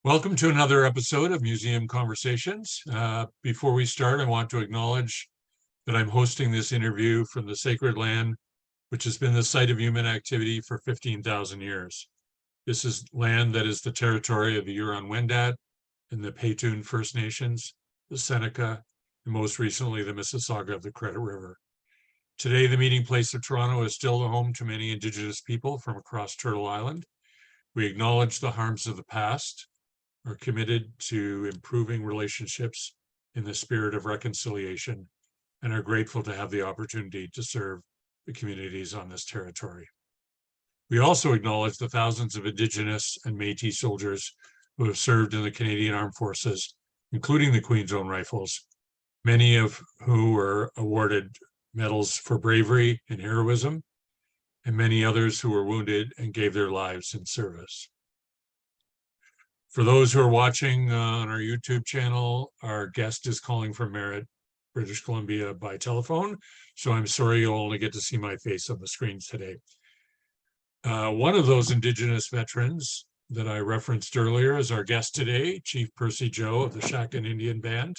Welcome to another episode of Museum Conversations. Before we start, I want to acknowledge that I'm hosting this interview from the sacred land, which has been the site of human activity for 15,000 years. This is land that is the territory of the Huron-Wendat and the Petun First Nations, the Seneca, and most recently the Mississauga of the Credit River. Today, the meeting place of Toronto is still the home to many Indigenous people from across Turtle Island. We acknowledge the harms of the past, are committed to improving relationships in the spirit of reconciliation, and are grateful to have the opportunity to serve the communities on this territory. We also acknowledge the thousands of Indigenous and Métis soldiers who have served in the Canadian Armed Forces, including the Queen's Own Rifles, many of who were awarded medals for bravery and heroism, and many others who were wounded and gave their lives in service. For those who are watching on our YouTube channel, our guest is calling from Merritt, British Columbia by telephone, so I'm sorry you'll only get to see my face on the screens today. One of those Indigenous veterans that I referenced earlier is our guest today, Chief Percy Joe of the Shakan Indian Band.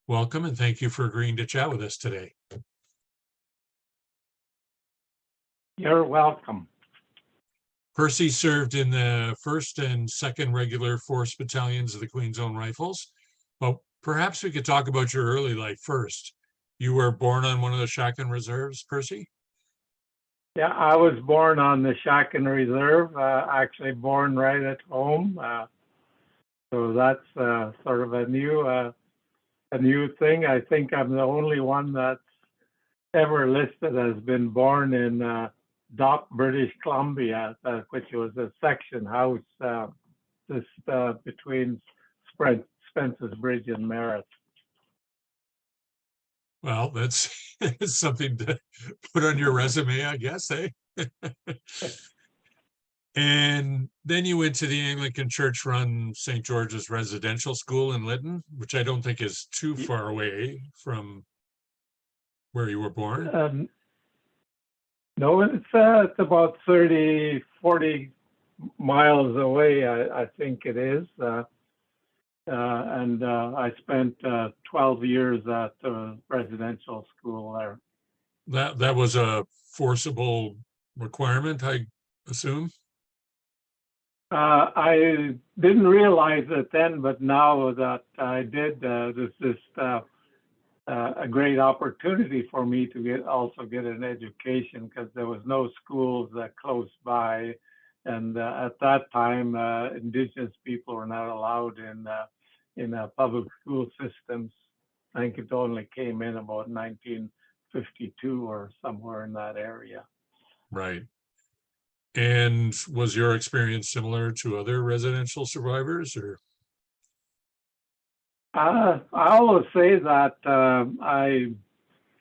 Welcome, and thank you for agreeing to chat with us today. You're welcome. Percy served in the 1st and 2nd Regular Force Battalions of the Queen's Own Rifles. But perhaps we could talk about your early life first. You were born on one of the Shakan Reserves, Percy? Yeah, I was born on the Shakan Reserve, actually born right at home. So that's sort of a new thing. I think I'm the only one that's ever listed as been born in Dock, British Columbia, which was a section house just between Spence's Bridge and Merritt. Well, that's something to put on your resume, I guess, eh? And then you went to the Anglican church-run St. George's Residential School in Lytton, which I don't think is too far away from where you were born. No, it's about 30, 40 miles away, I think it is. And I spent 12 years at the residential school there. That was a forcible requirement, I assume? I didn't realize it then, but now that I did, there's just a great opportunity for me to also get an education, because there was no schools close by, and at that time Indigenous people were not allowed in public school systems. I think it only came in about 1952 or somewhere in that area. Right. And was your experience similar to other residential survivors, or? I always say that I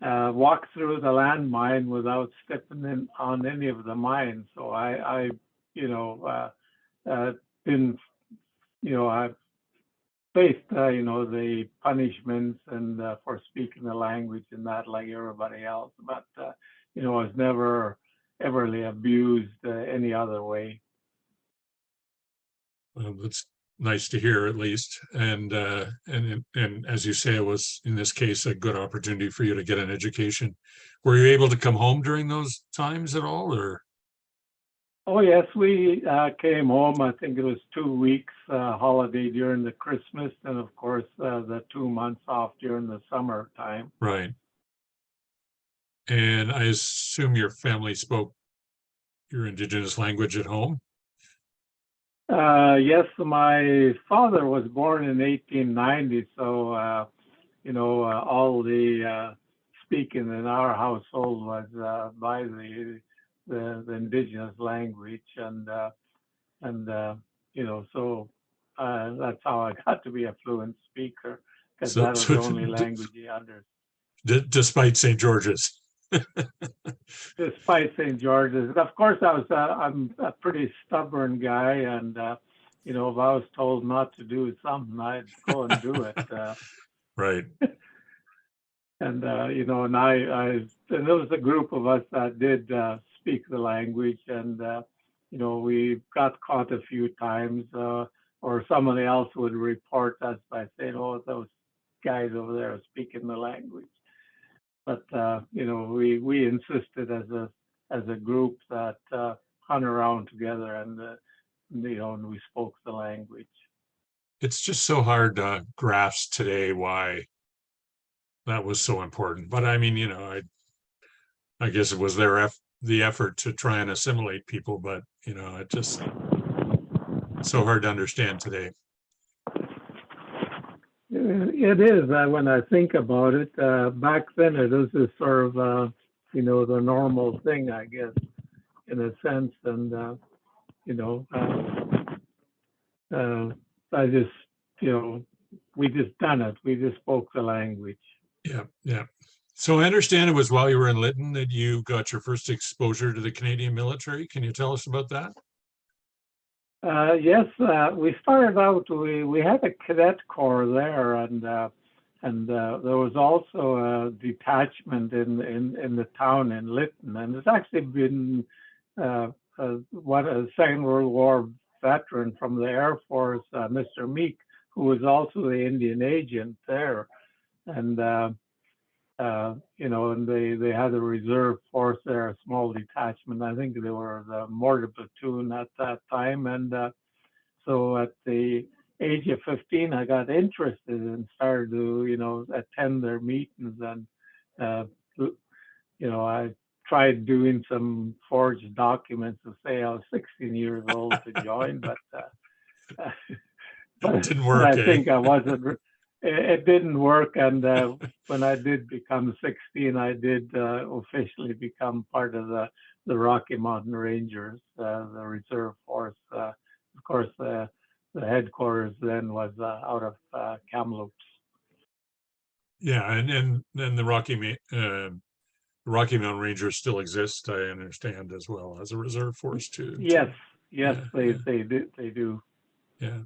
walked through the landmine without stepping on any of the mines. So I didn't, I faced, the punishments and for speaking the language and that like everybody else. But, I was never everly abused any other way. Well, that's nice to hear, at least. And as you say, it was, in this case, a good opportunity for you to get an education. Were you able to come home during those times at all, or? Oh, yes, we came home. I think it was 2 weeks holiday during the Christmas, and of course, the 2 months off during the summertime. Right. And I assume your family spoke your Indigenous language at home? Yes, my father was born in 1890, so all the speaking in our household was by the Indigenous language, and so that's how I got to be a fluent speaker, because that was the only language he understood. Despite St. George's. Despite St. George's, of course, I'm a pretty stubborn guy, and if I was told not to do something, I'd go and do it. Right. And and there was a group of us that did speak the language, and we got caught a few times. or somebody else would report us by saying, "Oh, those guys over there are speaking the language." But we insisted as a group that hung around together, and and we spoke the language. It's just so hard to grasp today why that was so important. But I mean, I guess it was the effort to try and assimilate people, but it just so hard to understand today. It is. When I think about it, back then it was just sort of the normal thing, I guess, in a sense. And I just we just done it. We just spoke the language. Yeah, yeah. So I understand it was while you were in Lytton that you got your first exposure to the Canadian military. Can you tell us about that? Yes, we started out. We had a cadet corps there, and there was also a detachment in the town in Lytton, and it's actually been a Second World War veteran from the Air Force, Mr. Meek, who was also the Indian agent there, and and they had a reserve force there, a small detachment. I think they were the mortar platoon at that time. And so at the age of 15, I got interested and started to, attend their meetings. And, I tried doing some forged documents to say I was 16 years old to join, but It didn't work. I think I wasn't. It didn't work, and when I did become 16, I did officially become part of the Rocky Mountain Rangers, the reserve force. Of course, the headquarters then was out of Kamloops. Yeah, and then the Rocky Mountain Rangers still exist, I understand, as well as a reserve force too. Yes, Yeah, they do. Yeah.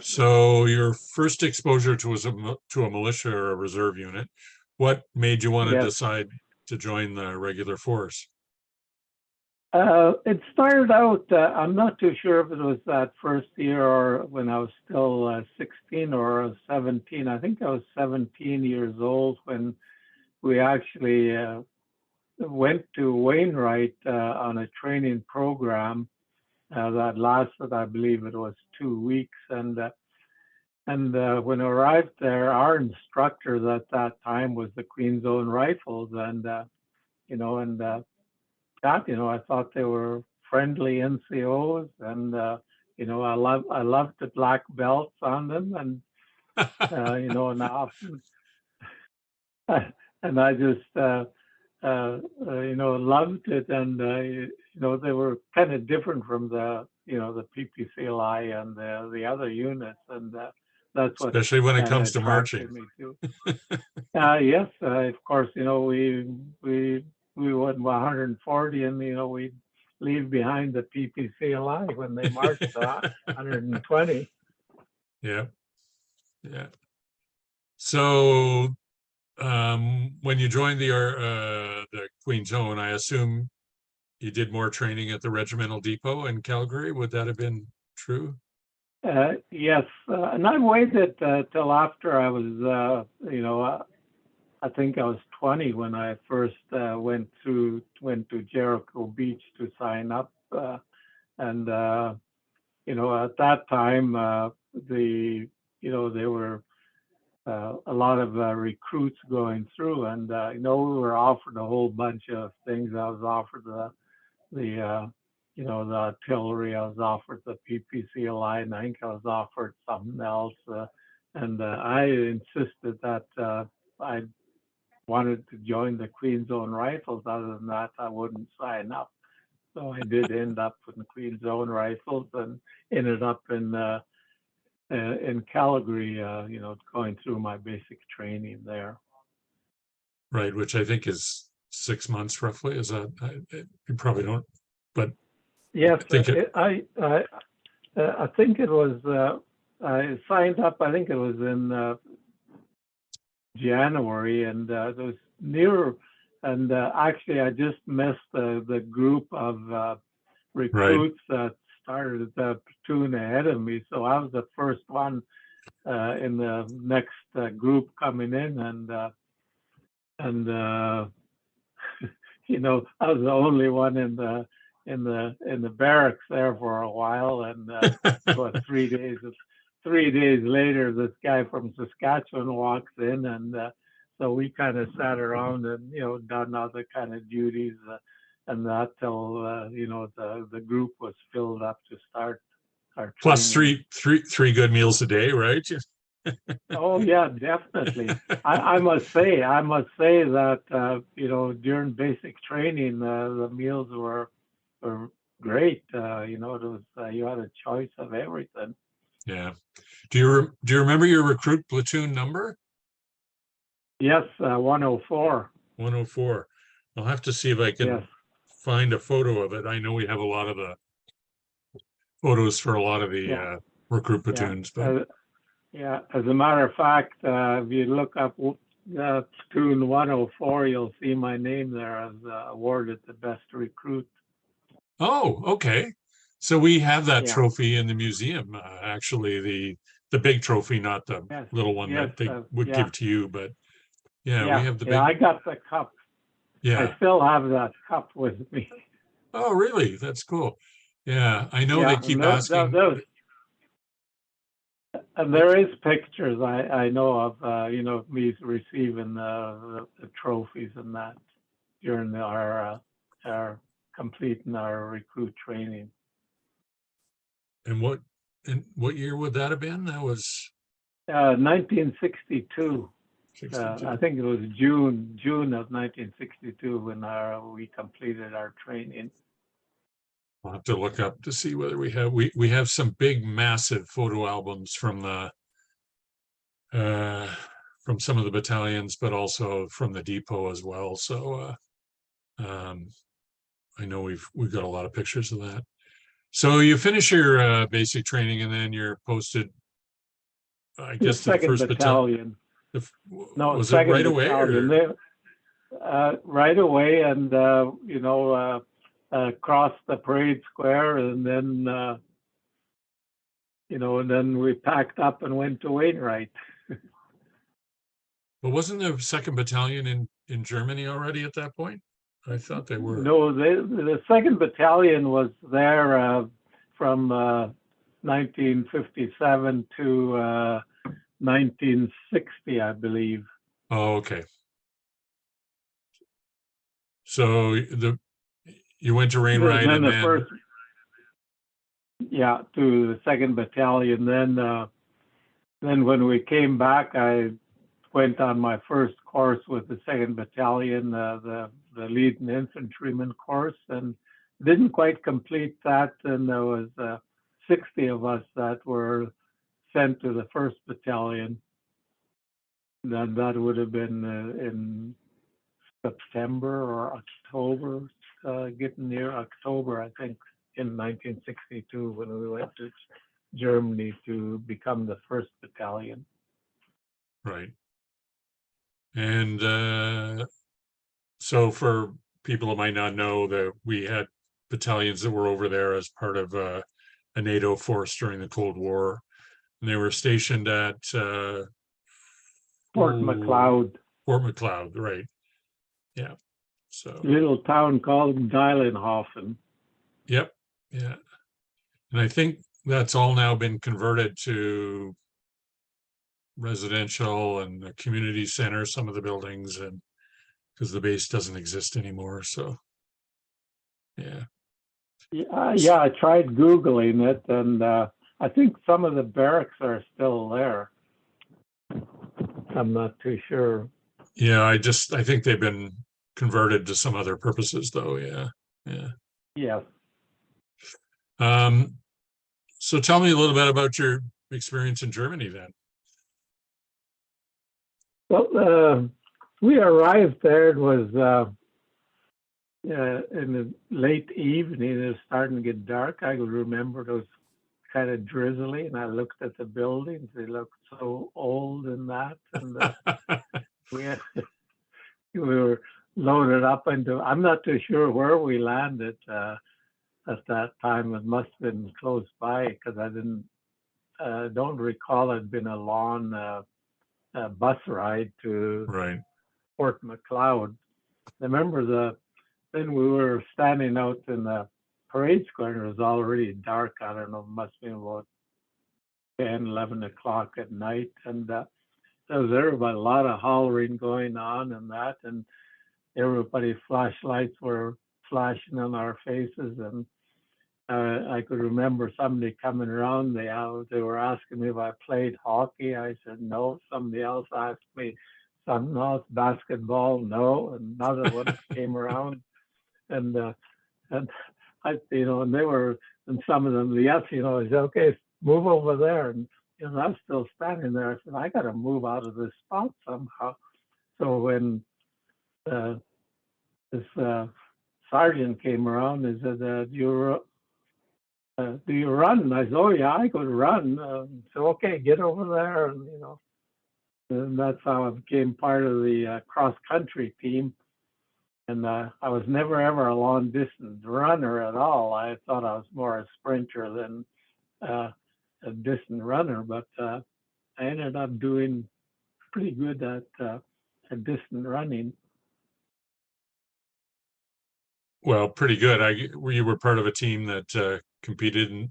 So your first exposure to a militia or a reserve unit, what made you want to decide to join the regular force? It started out, I'm not too sure if it was that first year or when I was still 16 or 17. I think I was 17 years old when we actually went to Wainwright on a training program that lasted, I believe it was 2 weeks. And when I arrived there, our instructors at that time was the Queen's Own Rifles, and I thought they were friendly NCOs, and I loved the black belts on them, and and often, and I just loved it, and they were kind of different from the the PPCLI and the other units, and that's what especially when it comes to attracted marching. me to. Yes, of course, we went 140, and we'd leave behind the PPCLI when they marched 120. Yeah, yeah. So when you joined the Queen's Own, I assume you did more training at the regimental depot in Calgary. Would that have been true? Yes, and I waited till after I was, I think I was 20 when I first went to Jericho Beach to sign up, and at that time, there were a lot of recruits going through, and we were offered a whole bunch of things. I was offered the artillery. I was offered the PPCLI, and I think I was offered something else. And I insisted that I wanted to join the Queen's Own Rifles. Other than that, I wouldn't sign up. So I did end up in the Queen's Own Rifles, and ended up in Calgary, going through my basic training there. Right, which I think is 6 months roughly. Is that you probably don't, but yes, I think it was. I signed up. I think it was in January, and it was near. And actually, I just missed the group of recruits that started the platoon ahead of me. So I was the first one in the next group coming in, and you know, I was the only one in the barracks there for a while, and what 3 days later, this guy from Saskatchewan walks in, and so we kind of sat around and, you know, done other kind of duties and that till you know, the group was filled up to start our Plus training. three good meals a day, right? Oh yeah, definitely. I must say that you know, during basic training, the meals were great. You know, it was you had a choice of everything. Yeah. Do you remember your recruit platoon number? Yes, 104. 104. I'll have to see if I Yes, can find a photo of it. I know we have a lot of the photos for a lot of the yeah, recruit yeah. platoons, but Yeah, as a matter of fact, if you look up platoon 104, you'll see my name there as awarded the best recruit. oh, okay. So we have that Yeah, trophy in the museum, actually, the big trophy, not the yes, little one yes, that they would yeah, give to you, but yeah, we yeah, have the yeah. big, I got the cup. I yeah. still have that cup with me. Oh, really? That's cool. Yeah, I know they Yeah, and keep asking. there is pictures I know of, you know, me receiving the trophies and that during our completing our recruit training. And what year would that have been? That was 1962. I 62. think it was June of 1962 when we completed our training. I'll have to look up to see whether we have some big massive photo albums uh from some of the battalions, but also from the depot as well. So I know we've got a lot of pictures of that. So you finish your basic training and then you're posted, I The guess, to the second first battalion. battalion. No, Was it second right away battalion. or? Right away, and you know, crossed the parade square, and then you know, and then we packed up and went to Wainwright. But wasn't the second battalion in Germany already at that point? I thought they were. No, the second battalion was there from 1957 to 1960, I believe. Oh, okay. So you went to Rainwright Then and the then first, yeah, to the second battalion. Then when we came back, I went on my first course with the second battalion, the lead and infantryman course, and didn't quite complete that. And there was 60 of us that were sent to the first battalion. That would have been in September or October, getting near October, I think, in 1962 when we went to Germany to become the first battalion. right. And so for people who might not know, that we had battalions that were over there as part of a NATO force during the Cold War, and they were stationed at Fort McLeod. Fort McLeod, right? Yeah. So Little town called Deilenhofen. yep, yeah, and I think that's all now been converted to residential and a community center, some of the buildings, and because the base doesn't exist anymore. So yeah. Yeah, I tried Googling it, and I think some of the barracks are still there. I'm not too sure. Yeah, I think they've been converted to some other purposes though. Yeah. Yeah. Yes. So tell me a little bit about your experience in Germany then. Well, we arrived there. It was in the late evening. It was starting to get dark. I remember it was kind of drizzly, and I looked at the buildings. They looked so old and that. And we we were loaded up into. I'm not too sure where we landed. at that time. It must have been close by because I don't recall it been a long bus ride to Right. Fort McLeod. I remember then we were standing out in the parade square and it was already dark. I don't know, it must have been about 10, 11 o'clock at night. And there was everybody, a lot of hollering going on and that. And everybody, flashlights were flashing on our faces. And I could remember somebody coming around. They were asking me if I played hockey. I said no. Somebody else asked me something else, basketball. No. Another one came around, and and and they were, and some of them, yes, I said, okay, move over there, and I'm still standing there. I said, I got to move out of this spot somehow. So when this sergeant came around, he said, do you run? And I said, oh yeah, I could run. So okay, get over there, and that's how I became part of the cross country team. And I was never ever a long distance runner at all. I thought I was more a sprinter than a distant runner, but I ended up doing pretty good at distant running. Well, pretty good. You were part of a team that competed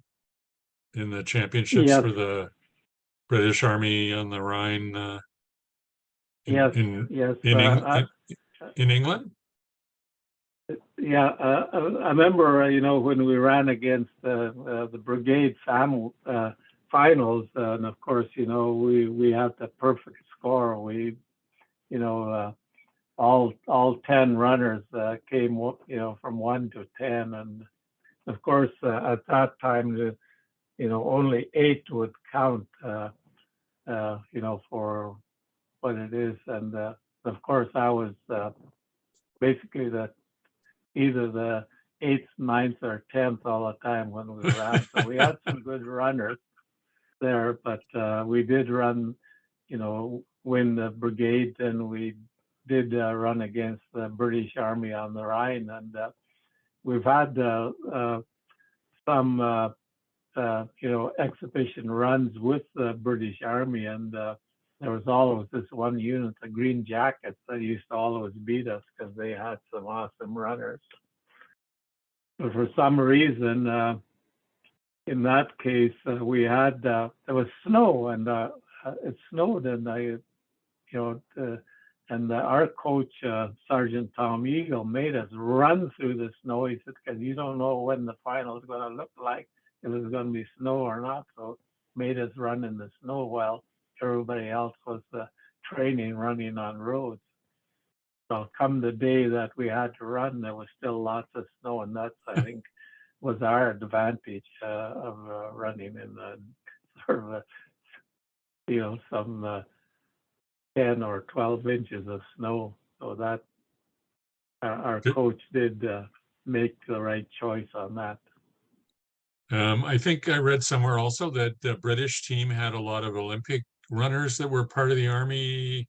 in the championships Yes, for the British Army on the Rhine yes, in yes. in England. Yeah, I remember, when we ran against the brigade finals, and of course, we had the perfect score. We, all 10 runners came, from 1 to 10, and of course, at that time, only 8 would count, for what it is, and of course, I was basically either the 8th, 9th, or 10th all the time when we ran. So we had some good runners there, but we did run, win the brigade, and we did run against the British Army on the Rhine. And we've had some, exhibition runs with the British Army, and there was always this one unit, the Green Jackets, that used to always beat us because they had some awesome runners. But for some reason, in that case, we had there was snow, and it snowed, and our coach, Sergeant Tom Eagle, made us run through the snow. He said, because you don't know when the final is going to look like, if it's going to be snow or not. So made us run in the snow while everybody else was training, running on roads. So come the day that we had to run, there was still lots of snow, and that's, I think, was our advantage of running in the sort of, some 10 or 12 inches of snow. So that our coach did make the right choice on that. I think I read somewhere also that the British team had a lot of Olympic runners that were part of the army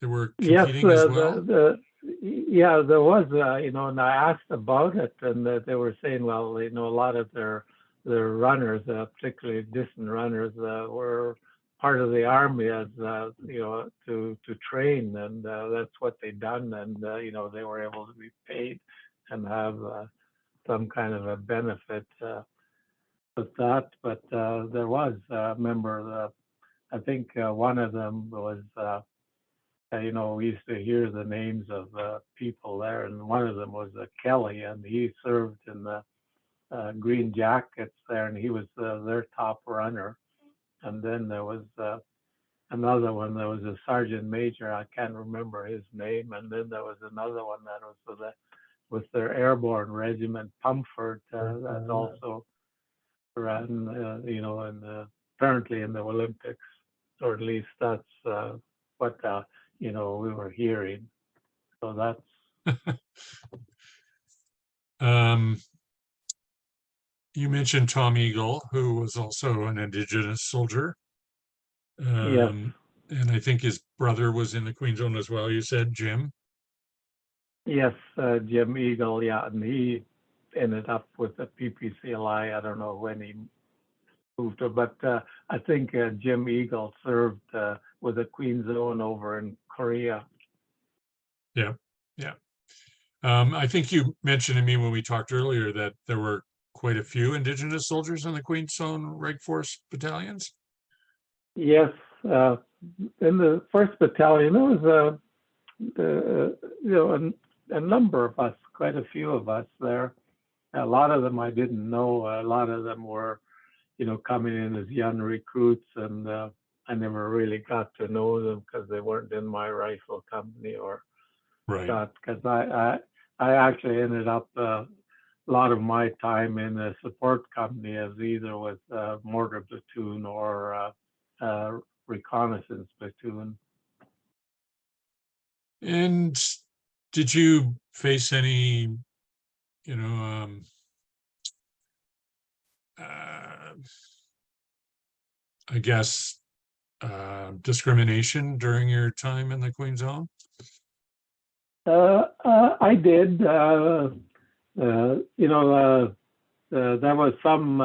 that were competing as well. Yeah, there was, and I asked about it, and they were saying, well, a lot of their runners, particularly distant runners, were part of the army as, to train, and that's what they done, and they were able to be paid and have some kind of a benefit with that. But there was, remember, I think one of them was. We used to hear the names of people there, and one of them was Kelly, and he served in the Green Jackets there, and he was their top runner. And then there was another one. There was a sergeant major. I can't remember his name. And then there was another one that was with their airborne regiment, Pumford, that also ran, and apparently in the Olympics, or at least that's what. We were hearing. So that's. You mentioned Tom Eagle, who was also an indigenous soldier. Yes. And I think his brother was in the Queen Zone as well, you said, Jim? Yes, Jim Eagle, yeah. And he ended up with the PPCLI. I don't know when he moved to, but I think Jim Eagle served with the Queen Zone over in Korea. Yeah, yeah. I think you mentioned to me when we talked earlier that there were quite a few indigenous soldiers in the Queen's Zone Reg Force battalions. Yes, in the first battalion, there was a number of us, quite a few of us there. A lot of them I didn't know. A lot of them were, coming in as young recruits, and I never really got to know them because they weren't in my rifle company or Right. that. Because I actually ended up a lot of my time in a support company as either with mortar platoon or reconnaissance platoon. And did you face any, I guess, discrimination during your time in the Queen Zone? I did. There was some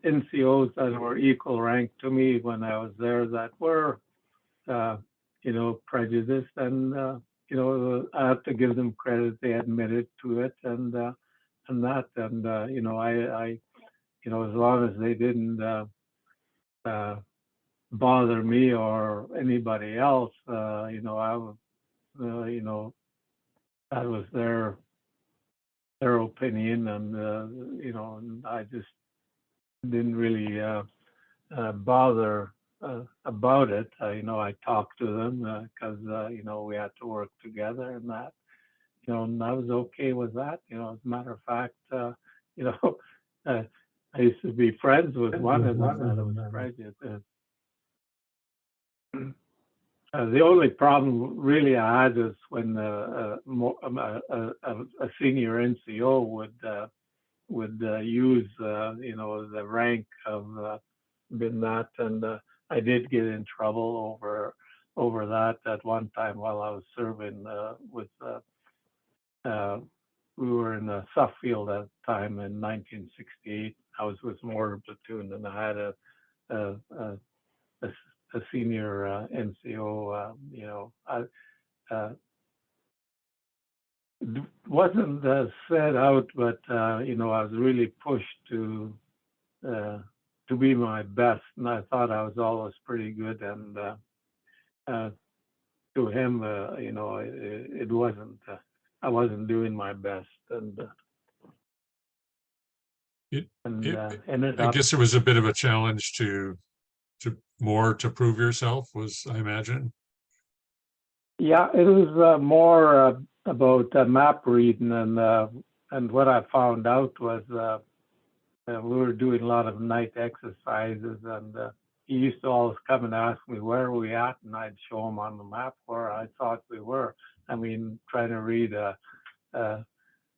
NCOs that were equal rank to me when I was there that were, prejudiced, and I have to give them credit. They admitted to it, and that, and I, as long as they didn't bother me or anybody else, I was, that was their opinion, and and I just didn't really bother about it. I talked to them because we had to work together, and that, and I was okay with that. As a matter of fact, I used to be friends with one of them that was prejudiced. The only problem really I had is when a senior NCO would use the rank of been that, and I did get in trouble over that at one time while I was serving with we were in Suffield at the time in 1968. I was with mortar platoon, and I had a senior NCO. Wasn't set out, but I was really pushed to be my best, and I thought I was always pretty good. And to him, it wasn't. I wasn't doing my best, and ended I up. guess it was a bit of a challenge to prove yourself, I imagine. Yeah, it was more about map reading, and what I found out was we were doing a lot of night exercises, and he used to always come and ask me where are we at, and I'd show him on the map where I thought we were. I mean, trying to read a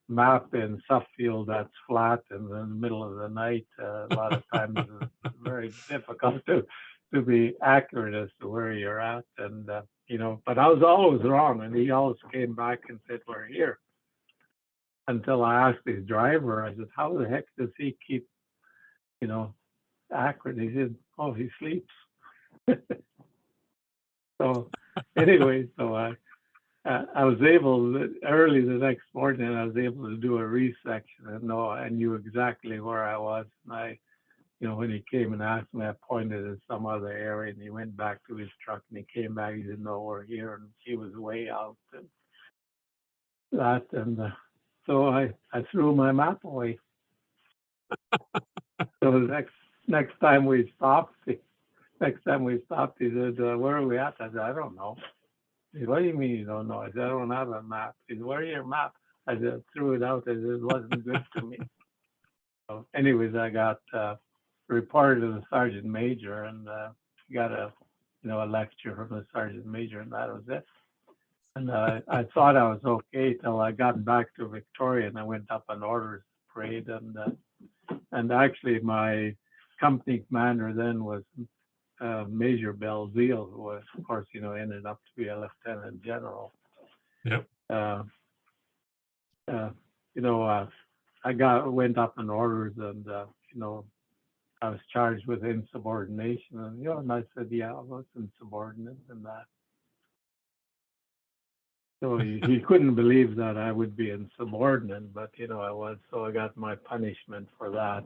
map in Suffield that's flat in the middle of the night, a lot of times it's very difficult to be accurate as to where you're at, and but I was always wrong, and he always came back and said, we're here. Until I asked his driver, I said, how the heck does he keep, accurate? He said, oh, he sleeps. So anyway, so I was able, early the next morning, I was able to do a resection, and I knew exactly where I was. And when he came and asked me, I pointed at some other area, and he went back to his truck, and he came back, he didn't know we're here, and he was way out, and that, and so I threw my map away. So the next time we stopped, he said, where are we at? I said, I don't know. He said, what do you mean you don't know? I said, I don't have a map. He said, where's your map? I said, threw it out. I said, it wasn't good to me. So anyways, I got reported to the sergeant major, and got a lecture from the sergeant major, and that was it. And I thought I was okay till I got back to Victoria, and I went up on orders parade, and actually my company commander then was Major Belzile, who was, of course, ended up to be a lieutenant general. Yep. went up in orders, and I was charged with insubordination, and I said, yeah, I was insubordinate and that. So he couldn't believe that I would be insubordinate, but I was. So I got my punishment for that.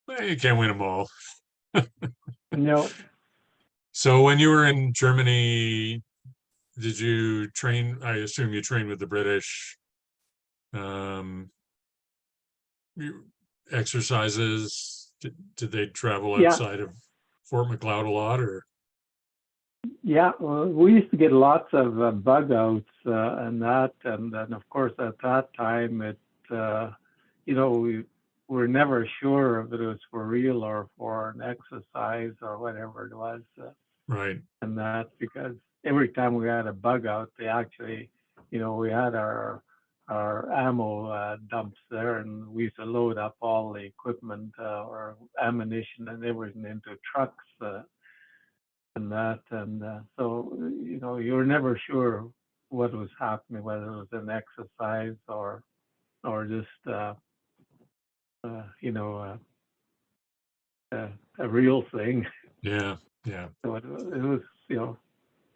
Well, you can't win them all. No. So when you were in Germany, did you train? I assume you trained with the British. Exercises. Did they travel Yeah. outside of Fort McLeod a lot, or? Yeah, well, we used to get lots of bug outs and that, and then of course at that time we were never sure if it was for real or for an exercise or whatever it was. Right. And that, because every time we had a bug out, they actually, we had our ammo dumps there, and we used to load up all the equipment or ammunition and everything into trucks. And that, and so you were never sure what was happening, whether it was an exercise or just a real thing. Yeah, yeah. So it was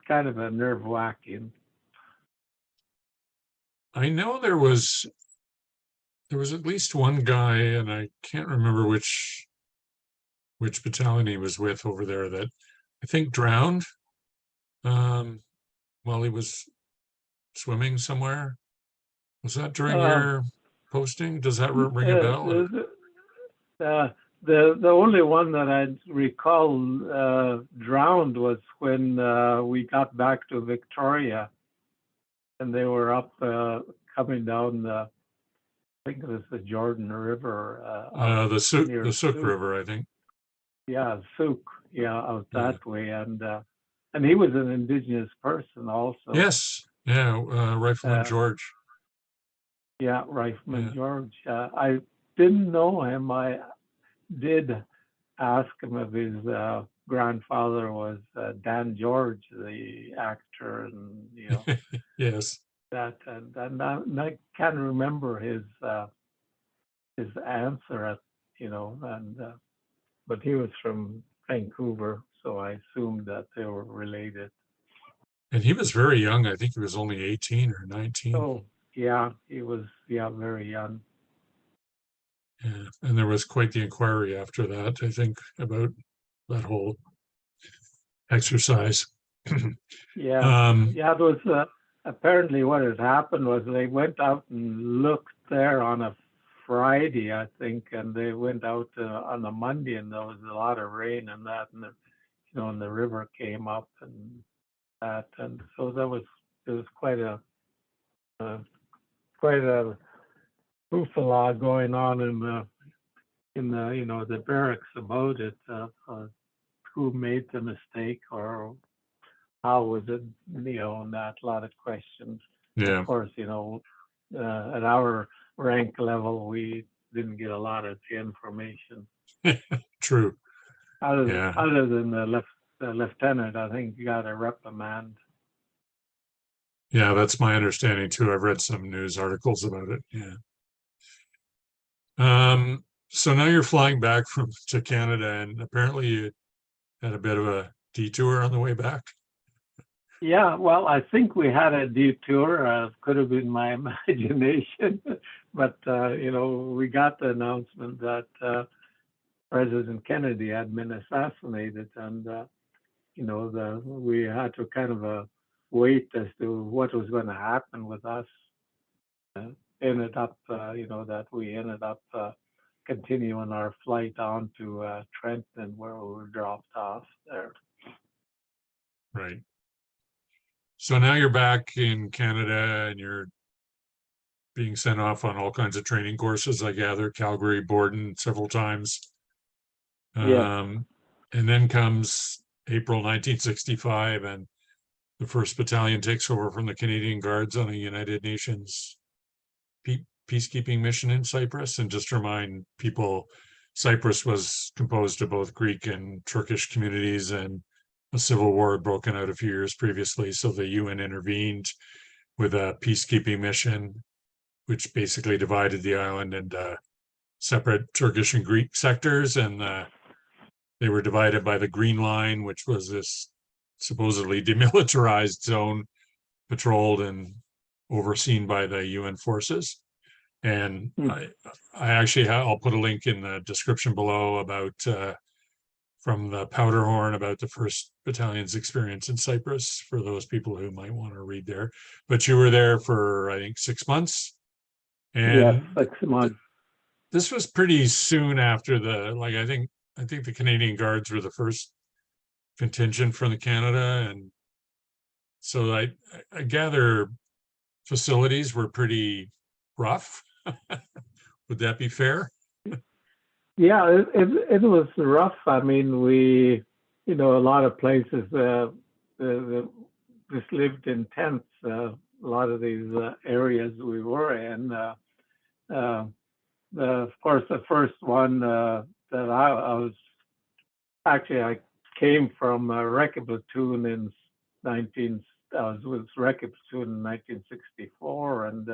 kind of a nerve wracking. I know there was at least one guy, and I can't remember which battalion he was with over there, that I think drowned while he was swimming somewhere. Was that during your posting? Does that ring a bell? The only one that I recall drowned was when we got back to Victoria, and they were up coming down I think it was the Jordan River. The Sook River, I think. Yeah, Sook. Yeah, out that way, and he was an indigenous person also. Yes. Yeah, Rifleman George. Yeah, Rifleman George. I didn't know him. I did ask him if his grandfather was Dan George, the actor, and yes, that, and I can't remember his answer but he was from Vancouver, so I assumed that they were related. And he was very young. I think he was only 18 or 19. Oh, yeah, he was very young. Yeah, and there was quite the inquiry after that, I think, about that whole exercise. Yeah, it was apparently what had happened was they went out and looked there on a Friday, I think, and they went out on a Monday, and there was a lot of rain and that, and and the river came up and that, and so there was quite a hoopla going on in the barracks about it, who made the mistake or how was it, and that, a lot of questions. Yeah. Of course, at our rank level, we didn't get a lot of the information. True. Other than the lieutenant, I think, got a reprimand. Yeah, that's my understanding too. I've read some news articles about it. Yeah. So now you're flying back to Canada, and apparently you had a bit of a detour on the way back. Yeah, well, I think we had a detour. Could have been my imagination, but we got the announcement that President Kennedy had been assassinated, and we had to kind of wait as to what was going to happen with us. Ended up, that we ended up continuing our flight on to Trenton, where we were dropped off there. Right. So now you're back in Canada, and you're being sent off on all kinds of training courses, I gather, Calgary, Borden, several times. Yeah. And then comes April 1965, and the 1st Battalion takes over from the Canadian Guards on a United Nations peacekeeping mission in Cyprus. And just to remind people, Cyprus was composed of both Greek and Turkish communities, and a civil war had broken out a few years previously. So the UN intervened with a peacekeeping mission. which basically divided the island into separate Turkish and Greek sectors, and they were divided by the Green Line, which was this supposedly demilitarized zone patrolled and overseen by the UN forces. And I actually I'll put a link in the description below about from the Powderhorn about the 1st Battalion's experience in Cyprus for those people who might want to read there. But you were there for, I think, 6 months. Yes, And 6 months. this was pretty soon after I think the Canadian Guards were the first contingent from the Canada. And so I gather facilities were pretty rough. Would that be fair? Yeah, it was rough. I mean, we, a lot of places just lived in tents. A lot of these areas we were in. Of course, the first one that I was actually I came from a recce platoon in I was with recce platoon in 1964, and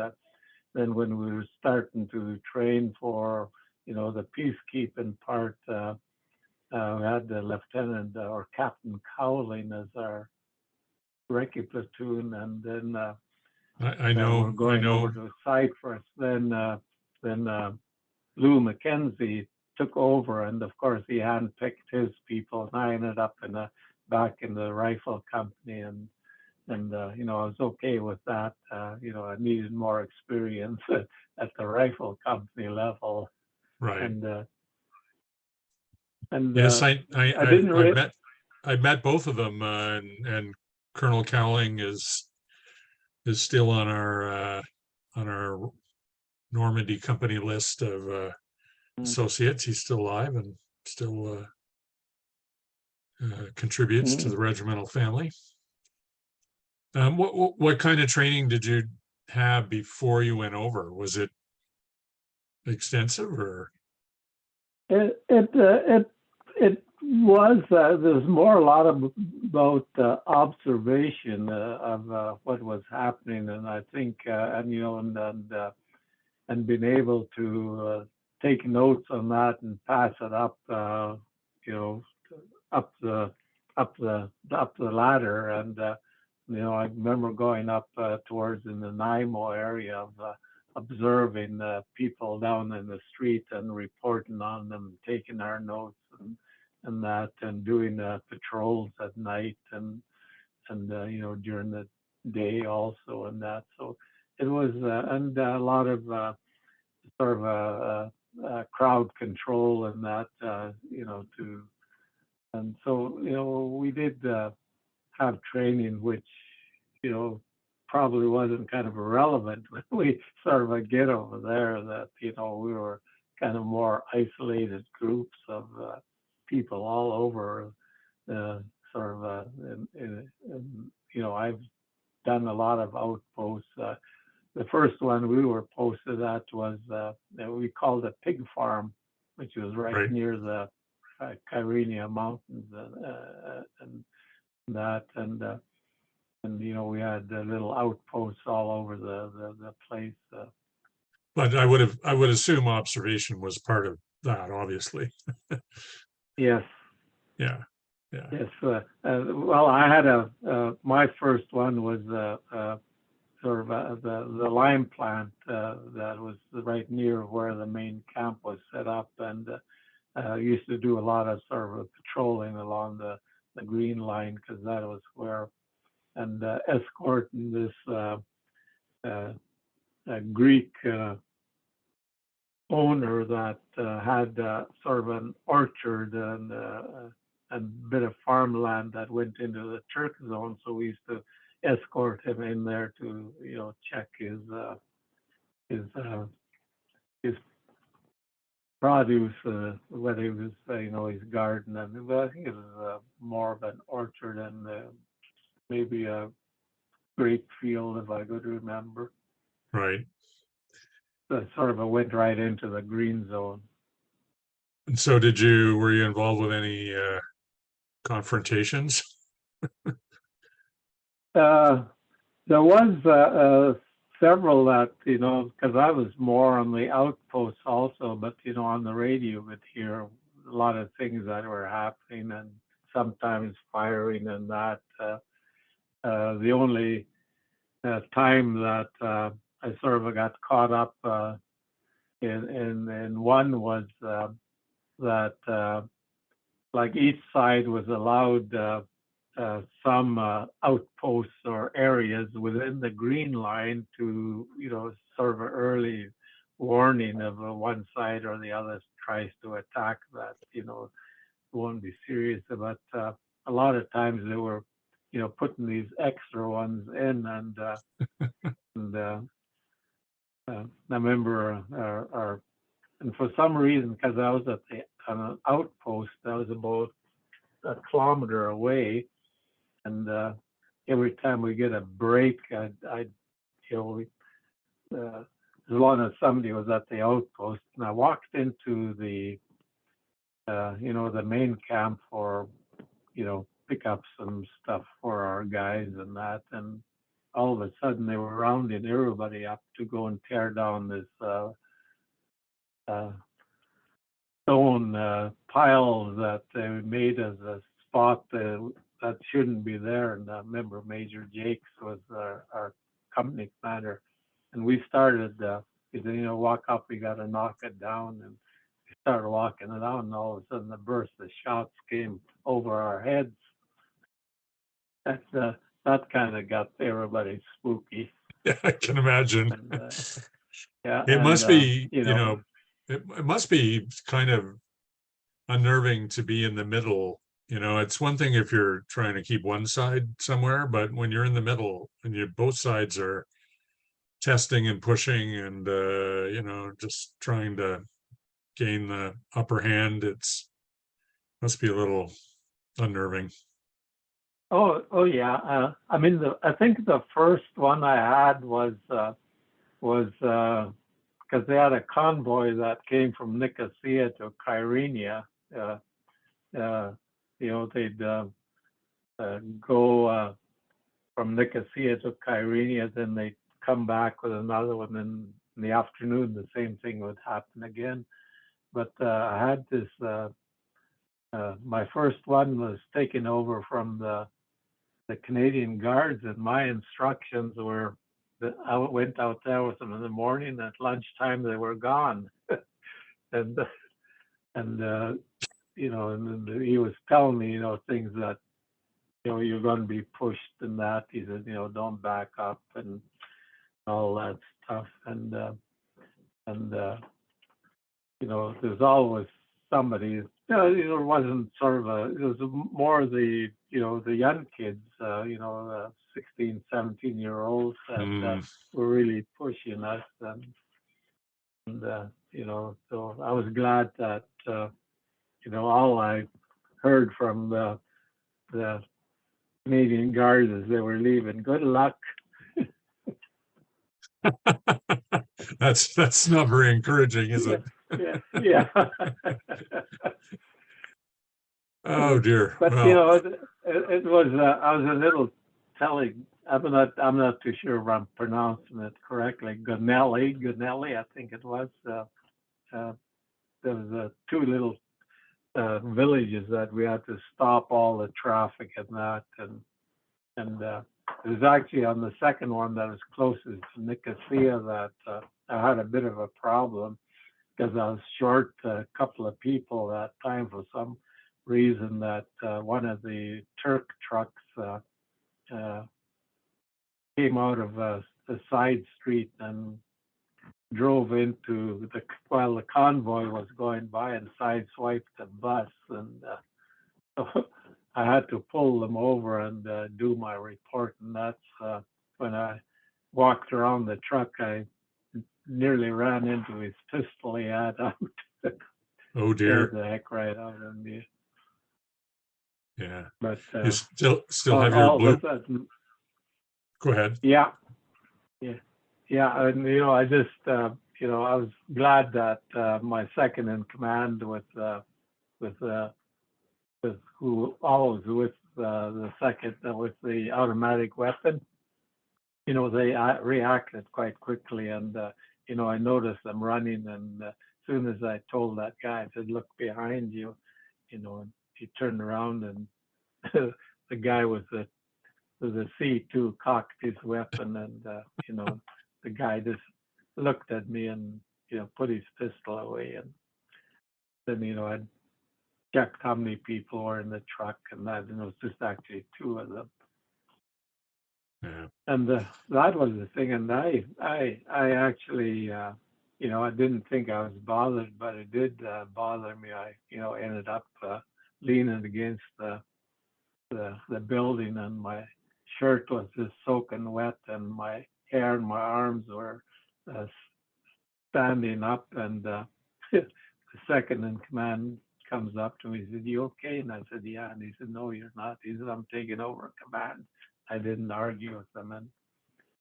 then when we were starting to train for the peacekeeping part, we had the lieutenant or Captain Cowling as our recce platoon, and then I know we're going over to Cyprus. Then Lou Mackenzie took over, and of course he handpicked his people, and I ended up back in the rifle company, and I was okay with that. I needed more experience at the rifle company level. Right. And yes, I didn't I met both of them, and Colonel Cowling is still on our Normandy company list of associates. He's still alive and still contributes to the regimental family. What kind of training did you have before you went over? Was it extensive, or? It was. There's more a lot about observation of what was happening, and I think and being able to take notes on that and pass it up, up the ladder. And I remember going up towards in the Nanaimo area of observing people down in the street and reporting on them, taking our notes and that, and doing patrols at night and during the day also, and that. So it was and a lot of sort of crowd control and that, and so we did have training which probably wasn't kind of irrelevant when we sort of get over there, that we were kind of more isolated groups of people all over sort of I've done a lot of outposts. The first one we were posted at was we called a pig farm, which was right near the Kyrenia Mountains, and that, and we had little outposts all over the place. But I would assume observation was part of that, obviously. Yes. Yeah. Yes. Well, I had my first one was sort of the lime plant that was right near where the main camp was set up, and used to do a lot of sort of patrolling along the Green Line, because that was where, and escorting this Greek owner that had sort of an orchard and a bit of farmland that went into the Turk zone. So we used to escort him in there to check his produce, whether it was his garden, and I think it was more of an orchard and maybe a grape field, if I could remember. Right. So sort of went right into the green zone. And so were you involved with any confrontations? There was several that, because I was more on the outposts also, but, on the radio would hear a lot of things that were happening and sometimes firing and that. The only time that I sort of got caught up in one was that like each side was allowed some outposts or areas within the green line to, sort of an early warning of one side or the other tries to attack that, won't be serious. But a lot of times they were, putting these extra ones in, and I remember and for some reason, because I was on an outpost, I was about a kilometer away, and every time we get a break, I'd as long as somebody was at the outpost, and I walked into the the main camp for pick up some stuff for our guys and that, and all of a sudden they were rounding everybody up to go and tear down this stone piles that they made as a spot that shouldn't be there. And I remember Major Jakes was our company commander, and we started. He said, walk up, we got to knock it down, and we started walking it down, and all of a sudden the burst of shots came over our heads. That kind of got everybody spooky. Yeah, I can imagine. And, yeah, It must be, it must be kind of unnerving to be in the middle. It's one thing if you're trying to keep one side somewhere, but when you're in the middle and both sides are testing and pushing and, just trying to gain the upper hand, must be a little unnerving. Oh yeah. I mean, I think the first one I had was because they had a convoy that came from Nicosia to Kyrenia. They'd go from Nicosia to Kyrenia, then they'd come back with another one, and in the afternoon the same thing would happen again. But I had this. My first one was taken over from the Canadian Guards, and my instructions were that I went out there with them in the morning. At lunchtime, they were gone, and and he was telling me, things that you're going to be pushed and that. He said, don't back up and all that stuff, and there's always somebody. It wasn't sort of it was more the the young kids, 16, 17-year-olds that were really pushing us, and so I was glad that all I heard from the Canadian Guards as they were leaving, good luck. That's not very encouraging, is it? Yeah. Oh dear. But well, it was I was a little telling. I'm not too sure if I'm pronouncing it correctly. Gunelli, I think it was. There was two little villages that we had to stop all the traffic and that, and it was actually on the second one that was closest to Nicosia that I had a bit of a problem, because I was short a couple of people that time for some reason. That one of the Turk trucks came out of the side street and drove into while the convoy was going by, and sideswiped the bus, and so I had to pull them over and do my report. And that's when I walked around the truck, I nearly ran into his pistol he had out. oh dear. Scared the heck right out of me. Yeah. But You still have your all blue. of a sudden, Go ahead. yeah. And I just I was glad that my second in command with who always with the second with the automatic weapon, they reacted quite quickly, and I noticed them running, and as soon as I told that guy, I said, "Look behind you," and he turned around, and the guy with the C2 cocked his weapon, and the guy just looked at me and put his pistol away, and then I checked how many people were in the truck, and that it was just actually two of them. Yeah. And that was the thing. And I actually, I didn't think I was bothered, but it did bother me. I, ended up leaning against the building, and my shirt was just soaking wet, and my hair and my arms were uh, standing up. And the second in command comes up to me. He said, "You okay?" And I said, "Yeah." And he said, "No, you're not." He said, "I'm taking over command." I didn't argue with them, and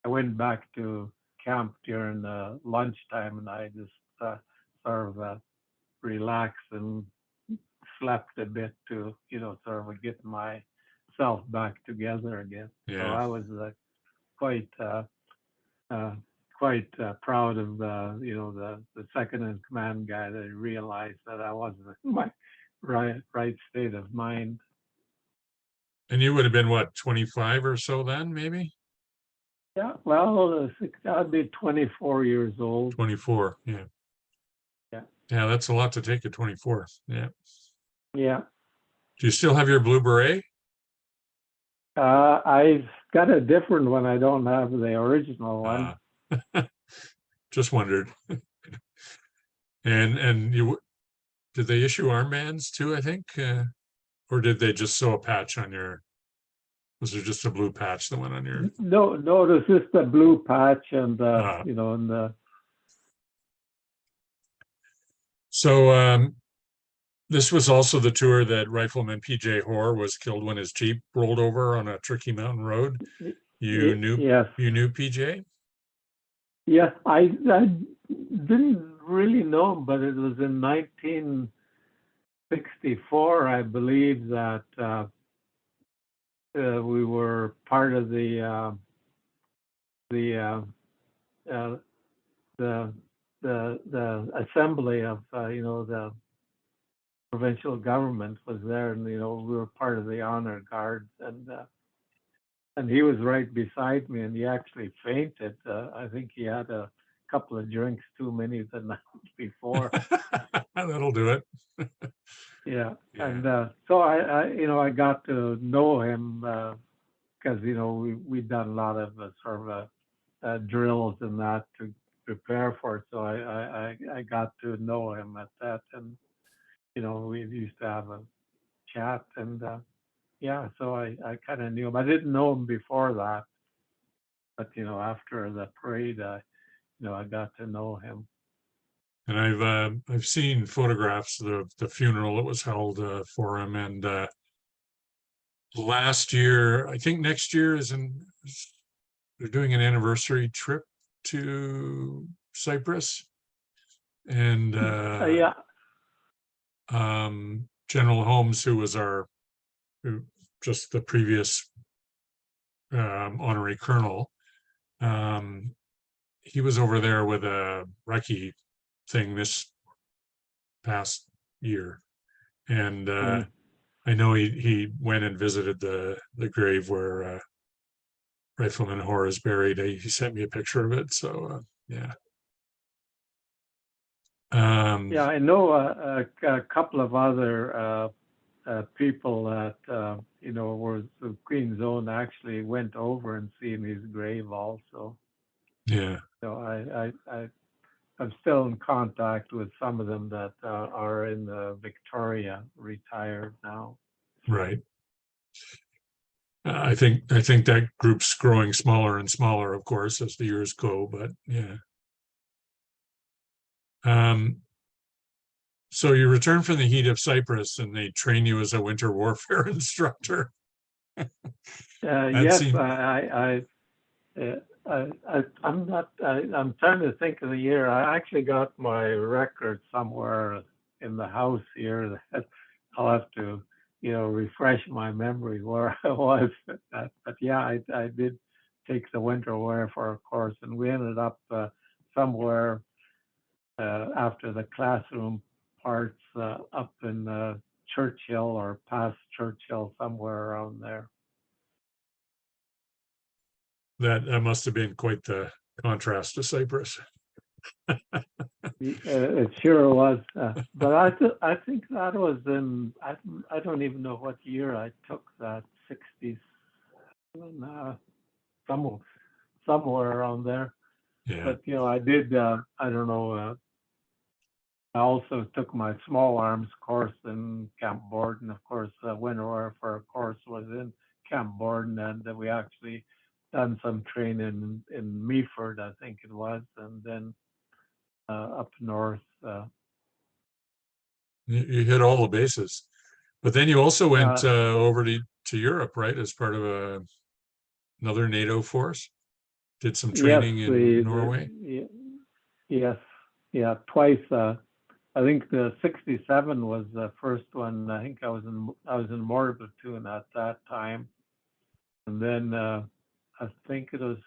I went back to camp during lunchtime, and I just sort of relaxed and slept a bit to, sort of get myself back together again. So Yeah. I was quite proud of the second in command guy that realized that I wasn't in my right state of mind. And you would have been what, 25 or so then, maybe? Yeah, well, I'd be 24 years old. 24. Yeah. Yeah. Yeah, that's a lot to take at 24. Yeah. Yeah. Do you still have your blue beret? I've got a different one. I don't have the original one. Just wondered. And did they issue armbands too, I think? Or did they just sew a patch on your, was there just a blue patch that went on your? No, there's just a blue patch, and Ah. and the So this was also the tour that Rifleman PJ Hoare was killed when his Jeep rolled over on a tricky mountain road. You yes, knew PJ? yeah. I didn't really know him, but it was in 1964, I believe, that we were part of the assembly of the provincial government was there, and we were part of the honor guard, and he was right beside me, and he actually fainted. I think he had a couple of drinks too many the night before. That'll do it. Yeah, Yeah. and so I got to know him because we'd done a lot of sort of drills and that to prepare for it. So I got to know him at that, and we used to have a chat, and yeah, so I kind of knew him. I didn't know him before that, but after the parade, I got to know him. And I've seen photographs of the funeral that was held for him, and last year, I think next year they're doing an anniversary trip to Cyprus, and Yeah, General Holmes, who just the previous honorary colonel, he was over there with a recce thing this past year, and I know he went and visited the grave where Rifleman Hoare is buried. He sent me a picture of it, so yeah. yeah, I know a couple of other people that were the Queen's Own actually went over and seen his grave also. Yeah. So I'm still in contact with some of them that are in Victoria, retired now. Right. I think that group's growing smaller and smaller, of course, as the years go. But yeah. So you return from the heat of Cyprus, and they train you as a winter warfare instructor. Yes, seemed... I'm not. I'm trying to think of the year. I actually got my record somewhere in the house here. That I'll have to, refresh my memory where I was. But yeah, I did take the winter warfare course, and we ended up somewhere after the classroom parts up in Churchill or past Churchill, somewhere around there. That must have been quite the contrast to Cyprus. It sure was, but I think that was in I don't even know what year I took that, 60s, somewhere around there. Yeah. But I did I don't know. I also took my small arms course in Camp Borden. Of course, winter warfare course was in Camp Borden, and we actually done some training in Meaford, I think it was, and then up north. You hit all the bases, but then you also went Uh, over to Europe, right, as part of another NATO force. Did some yes, training in Norway. yes, yeah, twice. I think the 67 was the first one. I think I was in mortar platoon at that time, and then I think it was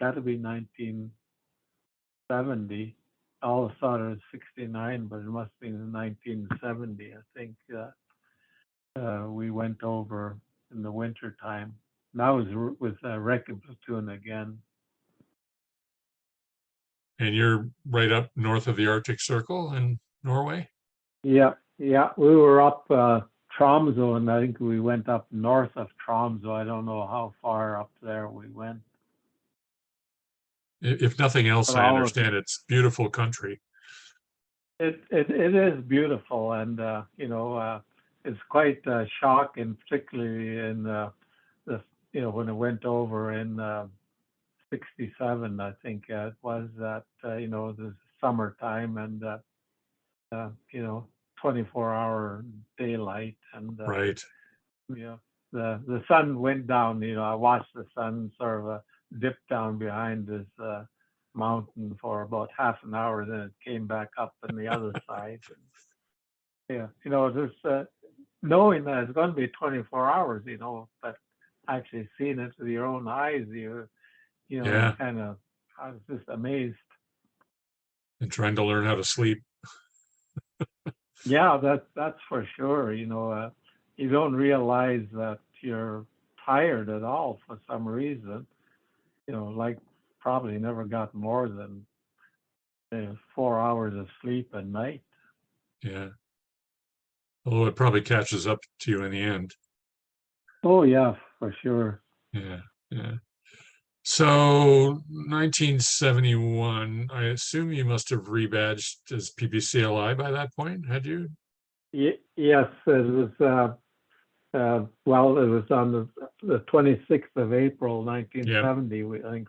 got to be 1970. I always thought it was 69, but it must be in 1970. I think we went over in the winter time. And that was with wrecking platoon again. And you're right up north of the Arctic Circle in Norway? Yeah, yeah. We were up Tromsø, and I think we went up north of Tromsø. I don't know how far up there we went. If nothing else, But I understand it's beautiful country. It is beautiful, and it's quite shocking, particularly in the when it went over in '67. I think it was that the summertime, and 24-hour daylight, and Right. the sun went down. I watched the sun sort of dip down behind this mountain for about half an hour, then it came back up on the other side. And, just knowing that it's going to be 24 hours, but actually seeing it with your own eyes, Yeah. kind of, I was just amazed. And trying to learn how to sleep. Yeah, that's for sure. You don't realize that you're tired at all for some reason. Like probably never got more than 4 hours of sleep a night. Yeah. Although it probably catches up to you in the end. Oh yeah, for sure. Yeah. Yeah. So 1971, I assume you must have rebadged as PPCLI by that point, had you? Yes, it was. Well, it was on the 26th of April, 1970. I think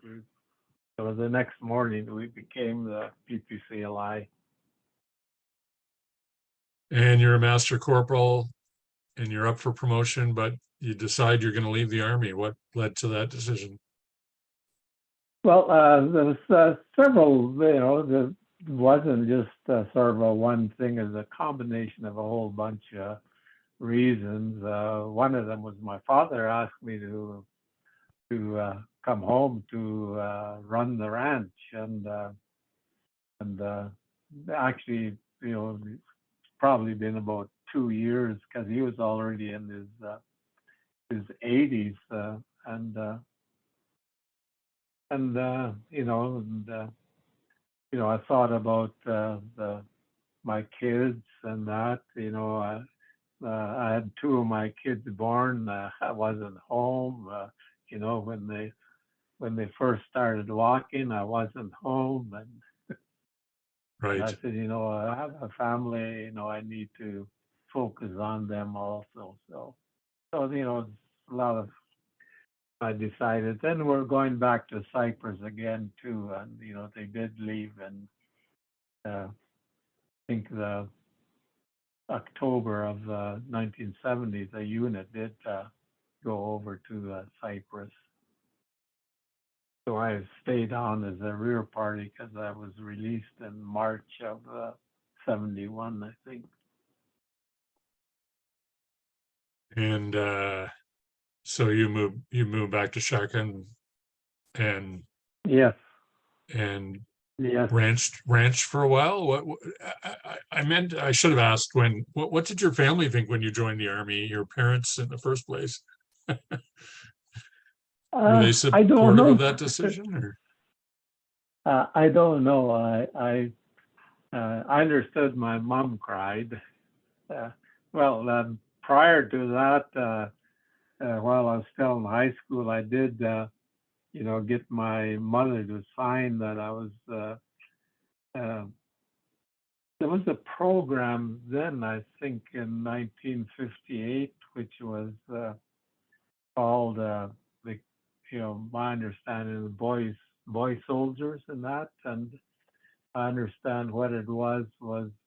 so the next morning we became the PPCLI. And you're a master corporal and you're up for promotion, but you decide you're going to leave the Army. What led to that decision? Well, there was several, there wasn't just sort of a one thing. It was a combination of a whole bunch of reasons. One of them was my father asked me to come home to run the ranch, and actually, it's probably been about 2 years, because he was already in his 80s, I thought about my kids and that. I had two of my kids born. I wasn't home. When they first started walking, I wasn't home, and Right. I said, I have a family. I need to focus on them also. So it's a lot of. I decided. Then we're going back to Cyprus again too, and they did leave, and I think the October of 1970, the unit did go over to Cyprus. So I stayed on as a rear party because I was released in March of 71, I think. And so you moved back to Shaka and Yes. and Yes. ranched for a while. I meant I should have asked what did your family think when you joined the army? Your parents in the first place? Were they I don't supportive of know. that decision, or? I don't know. I understood my mom cried. Uh, well, prior to that, while I was still in high school, I did, get my mother to sign that I was. Uh, there was a program then, I think, in 1958, which was called the, my understanding, the boy soldiers and that, and I understand what it was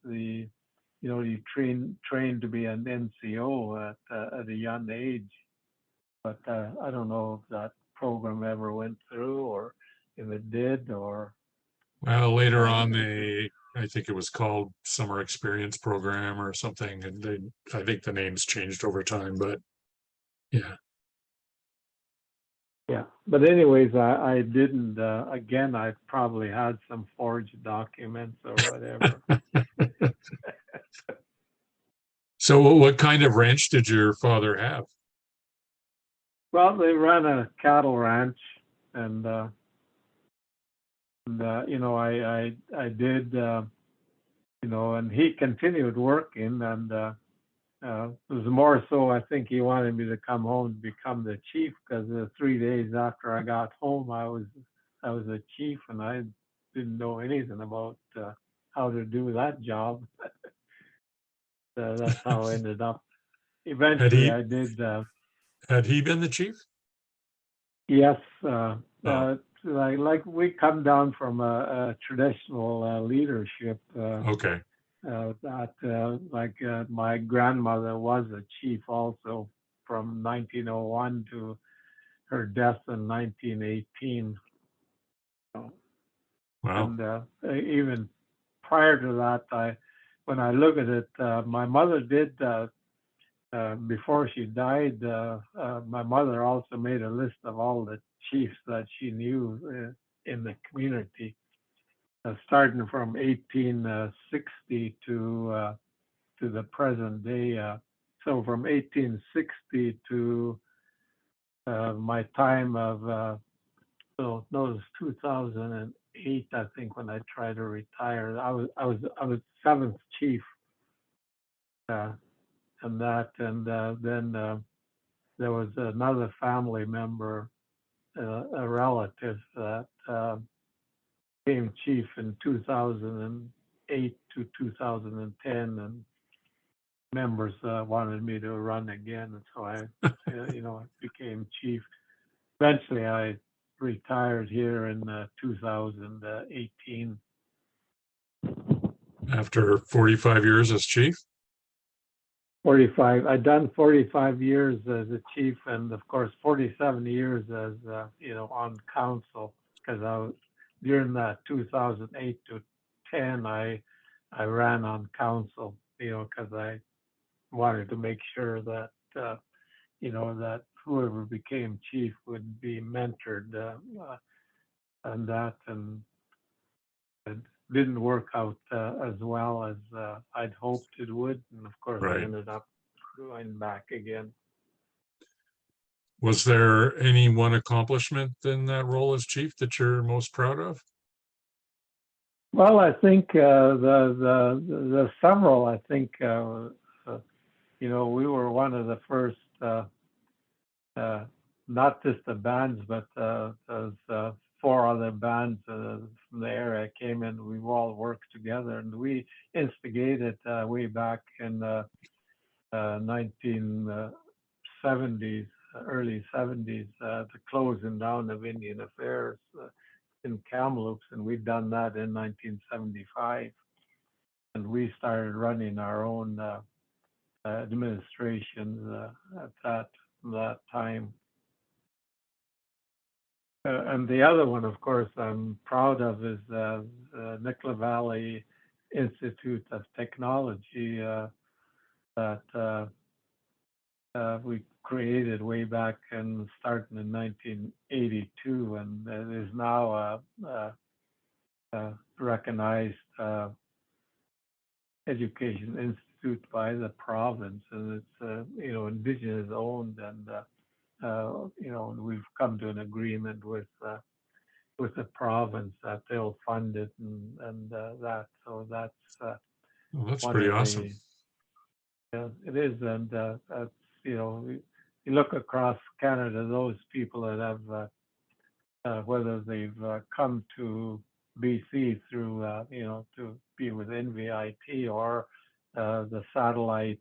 the, you trained to be an NCO at a young age, but I don't know if that program ever went through or if it did or. Well, later Uh, on, I think it was called Summer Experience Program or something, and I think the names changed over time, but yeah. yeah, but anyways, I didn't. Again, I probably had some forged documents or whatever. So, what kind of ranch did your father have? Well, they ran a cattle ranch, and I did, and he continued working, and it was more so. I think he wanted me to come home and become the chief because 3 days after I got home, I was a chief, and I didn't know anything about how to do that job. That's how I ended up. Had Eventually, he I did. had he been the chief? Yes, Oh, like we come down from a traditional leadership. okay. That my grandmother was a chief also from 1901 to her death in 1918. So, Wow. and even prior to that, when I look at it, my mother did. Before she died, my mother also made a list of all the chiefs that she knew in the community, starting from 1860 to the present day. So from 1860 to my time of, so no, it was 2008, I think, when I tried to retire. I was seventh chief, uh, and that, and then there was another family member, a relative that became chief in 2008 to 2010, and members wanted me to run again, and so I became chief. Eventually, I retired here in 2018. After 45 years as chief? 45. I'd done 45 years as a chief, and of course 47 years as on council, because I was during that 2008 to 10 I ran on council, because I wanted to make sure that that whoever became chief would be mentored, and that, and it didn't work out as well as I'd hoped it would, and of course I Right. ended up going back again. Was there any one accomplishment in that role as chief that you're most proud of? Well, I think the several. I think we were one of the first, not just the bands, but there's 4 other bands from the area came in. We all worked together, and we instigated way back in the 1970s, early 70s, the closing down of Indian Affairs in Kamloops, and we'd done that in 1975. And we started running our own administration at that time. And the other one, of course, I'm proud of is Nicola Valley Institute of Technology that we created way back and starting in 1982, and it is now a recognized education institute by the province, and it's indigenous owned, and we've come to an agreement with the province that they'll fund it and that. So that's Well, that's one pretty of awesome. it is, and that's you look across Canada, those people that have whether they've come to BC through to be with NVIT or the satellite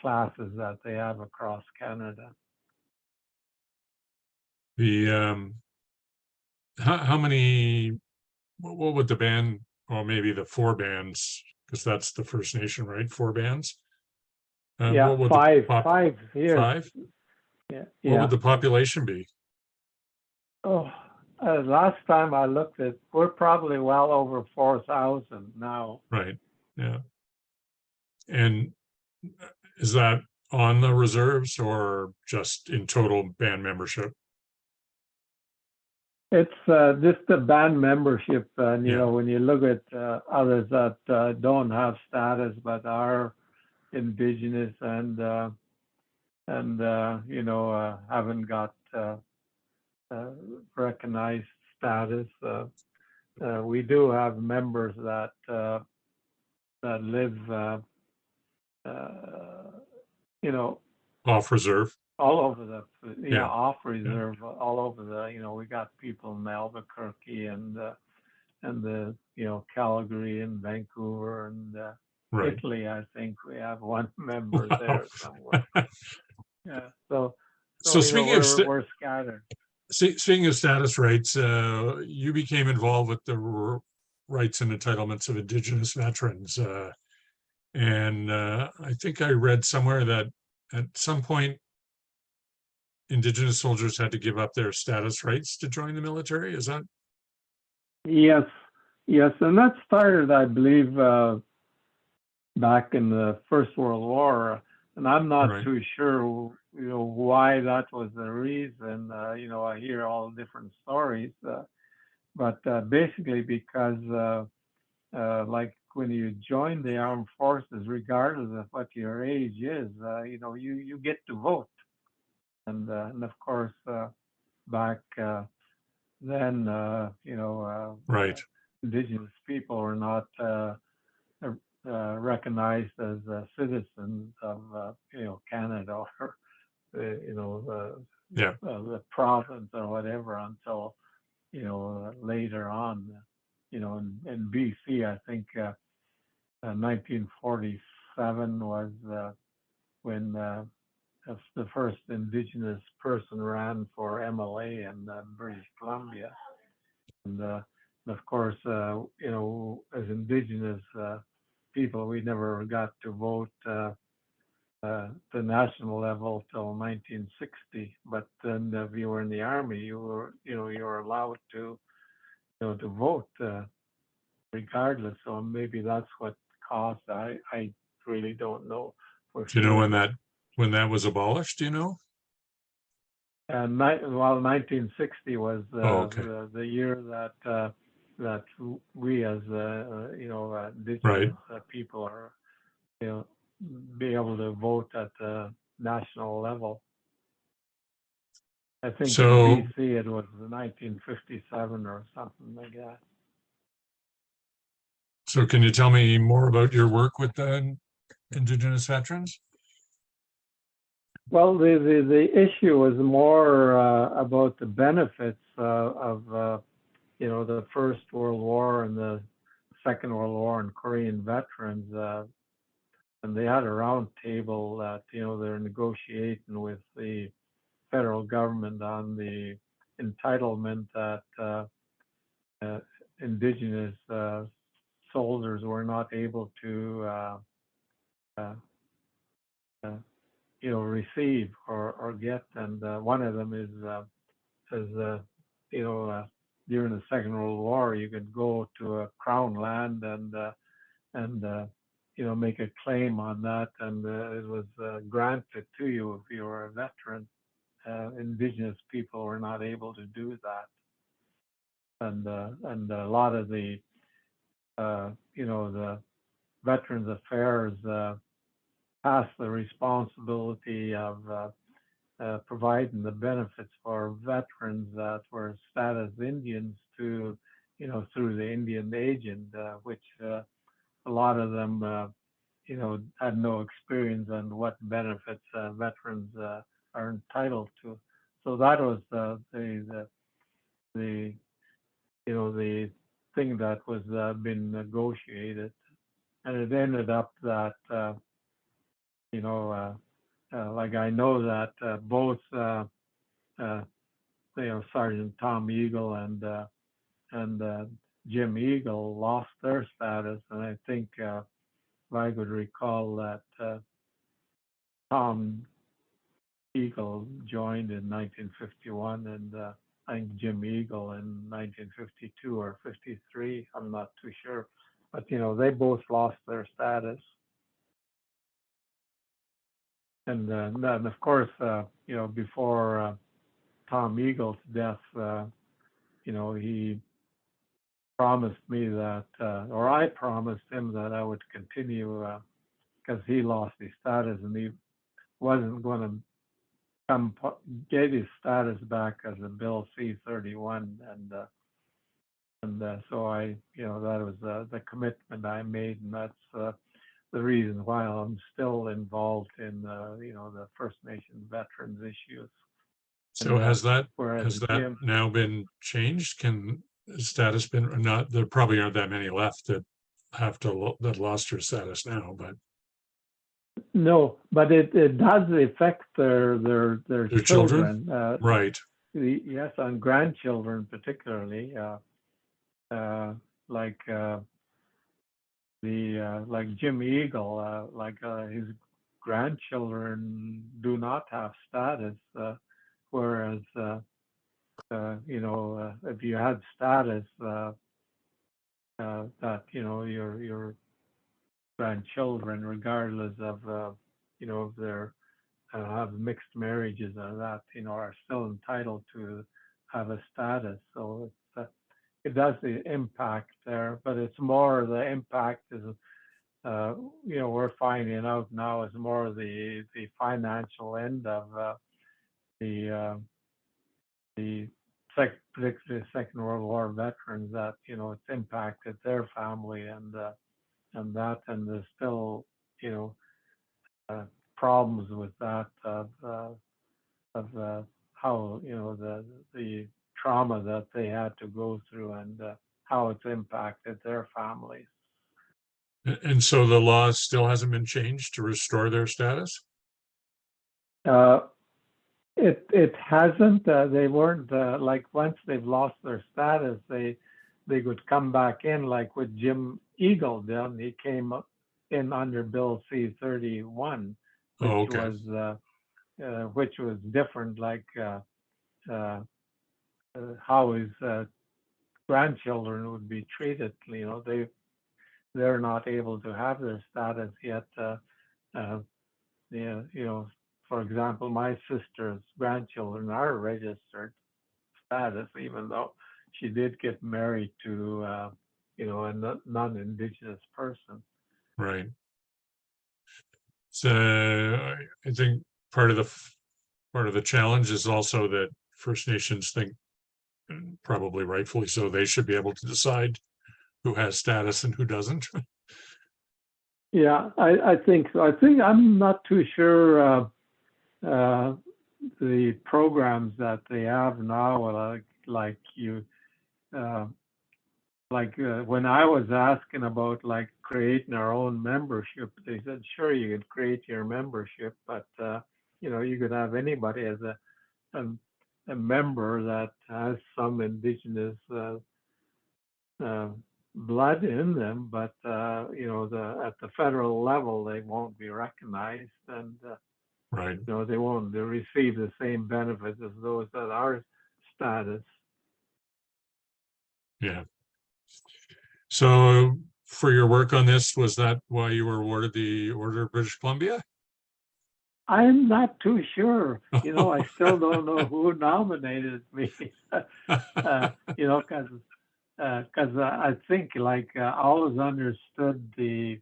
classes that they have across Canada. The how many? What would the band? Or maybe the four bands, because that's the First Nation, right? Four bands. Yeah, what would five, the five here. five? Yeah, What would the population be? Oh, last time I looked at, we're probably well over 4,000 now. Right. Yeah. And is that on the reserves or just in total band membership? It's just the band membership, and when you look at others that don't have status but are indigenous and haven't got recognized status, we do have members that live, Off reserve. all over the off Yeah. reserve, all over we got people in Albuquerque and the Calgary and Vancouver and Right. Italy. I think we have one member there somewhere. Yeah. So speaking of we're scattered. speaking of status rights, you became involved with the rights and entitlements of Indigenous veterans, and I think I read somewhere that at some point Indigenous soldiers had to give up their status rights to join the military. Is that? Yes, and that started, I believe, back in the First World War, and I'm not Right. too sure, why that was the reason. I hear all different stories, but basically because, like when you join the armed forces, regardless of what your age is, you get to vote, and of course, back then, Right. indigenous people were not recognized as citizens of Canada or Yeah. the province or whatever until later on. In BC, I think 1947 was when the first Indigenous person ran for MLA in British Columbia, and of course, as Indigenous people, we never got to vote the national level till 1960. But then, if you were in the army, you were allowed to to vote regardless. So maybe that's what caused. I really don't know for Do you know sure. when that was abolished? Do you know? And 1960 was Okay. the year that that we as indigenous Right. people are be able to vote at the national level. I think So, in BC it was 1957 or something like that. so can you tell me more about your work with the Indigenous veterans? Well, the issue was more about the benefits of the First World War and the Second World War and Korean veterans, and they had a round table that they're negotiating with the federal government on the entitlement that Indigenous soldiers were not able to receive or get, and one of them is during the Second World War you could go to a crown land and make a claim on that, and it was granted to you if you were a veteran. Indigenous people were not able to do that, and a lot of the the Veterans Affairs passed the responsibility of providing the benefits for veterans that were status Indians to through the Indian agent, which a lot of them had no experience on what benefits veterans are entitled to. So that was the thing that was been negotiated, and it ended up that like I know that both Sergeant Tom Eagle and Jim Eagle lost their status, and I think if I could recall that Tom Eagle joined in 1951, and I think Jim Eagle in 1952 or 53. I'm not too sure, but they both lost their status. And then, of course, before Tom Eagle's death, he promised me that, or I promised him that I would continue, because he lost his status and he wasn't going to get his status back as a Bill C-31, and so I, that was the commitment I made, and that's the reason why I'm still involved in the First Nation veterans issues. So And, has that Jim, now been changed? Can status been not? There probably aren't that many left that that lost your status now, but no, but it does affect their children. Right. Yes, and grandchildren particularly. Like like Jim Eagle, his grandchildren do not have status, whereas if you had status, that your grandchildren, regardless of if they're have mixed marriages or that, are still entitled to have a status. So it does the impact there, but it's more the impact is, we're finding out now is more the financial end of particularly Second World War veterans, that it's impacted their family and there's still problems with that of how the trauma that they had to go through and how it's impacted their families. And so the law still hasn't been changed to restore their status? It hasn't. They weren't like, once they've lost their status, they could come back in, like what Jim Eagle did. He came in under Bill C-31, which was different, like how his grandchildren would be treated. They're not able to have their status yet. For example, my sister's grandchildren are registered status, even though she did get married to a non-Indigenous person. Right. So I think part of the challenge is also that First Nations think, probably rightfully so, they should be able to decide who has status and who doesn't. Yeah, I think so. I think I'm not too sure the programs that they have now, when I was asking about creating our own membership, they said, sure, you could create your membership, but you could have anybody as a member that has some Indigenous blood in them, but at the federal level they won't be recognized, and right. They won't receive the same benefits as those that are status. Yeah. So for your work on this, was that why you were awarded the Order of British Columbia? I'm not too sure. I still don't know who nominated me. Because I think I always understood the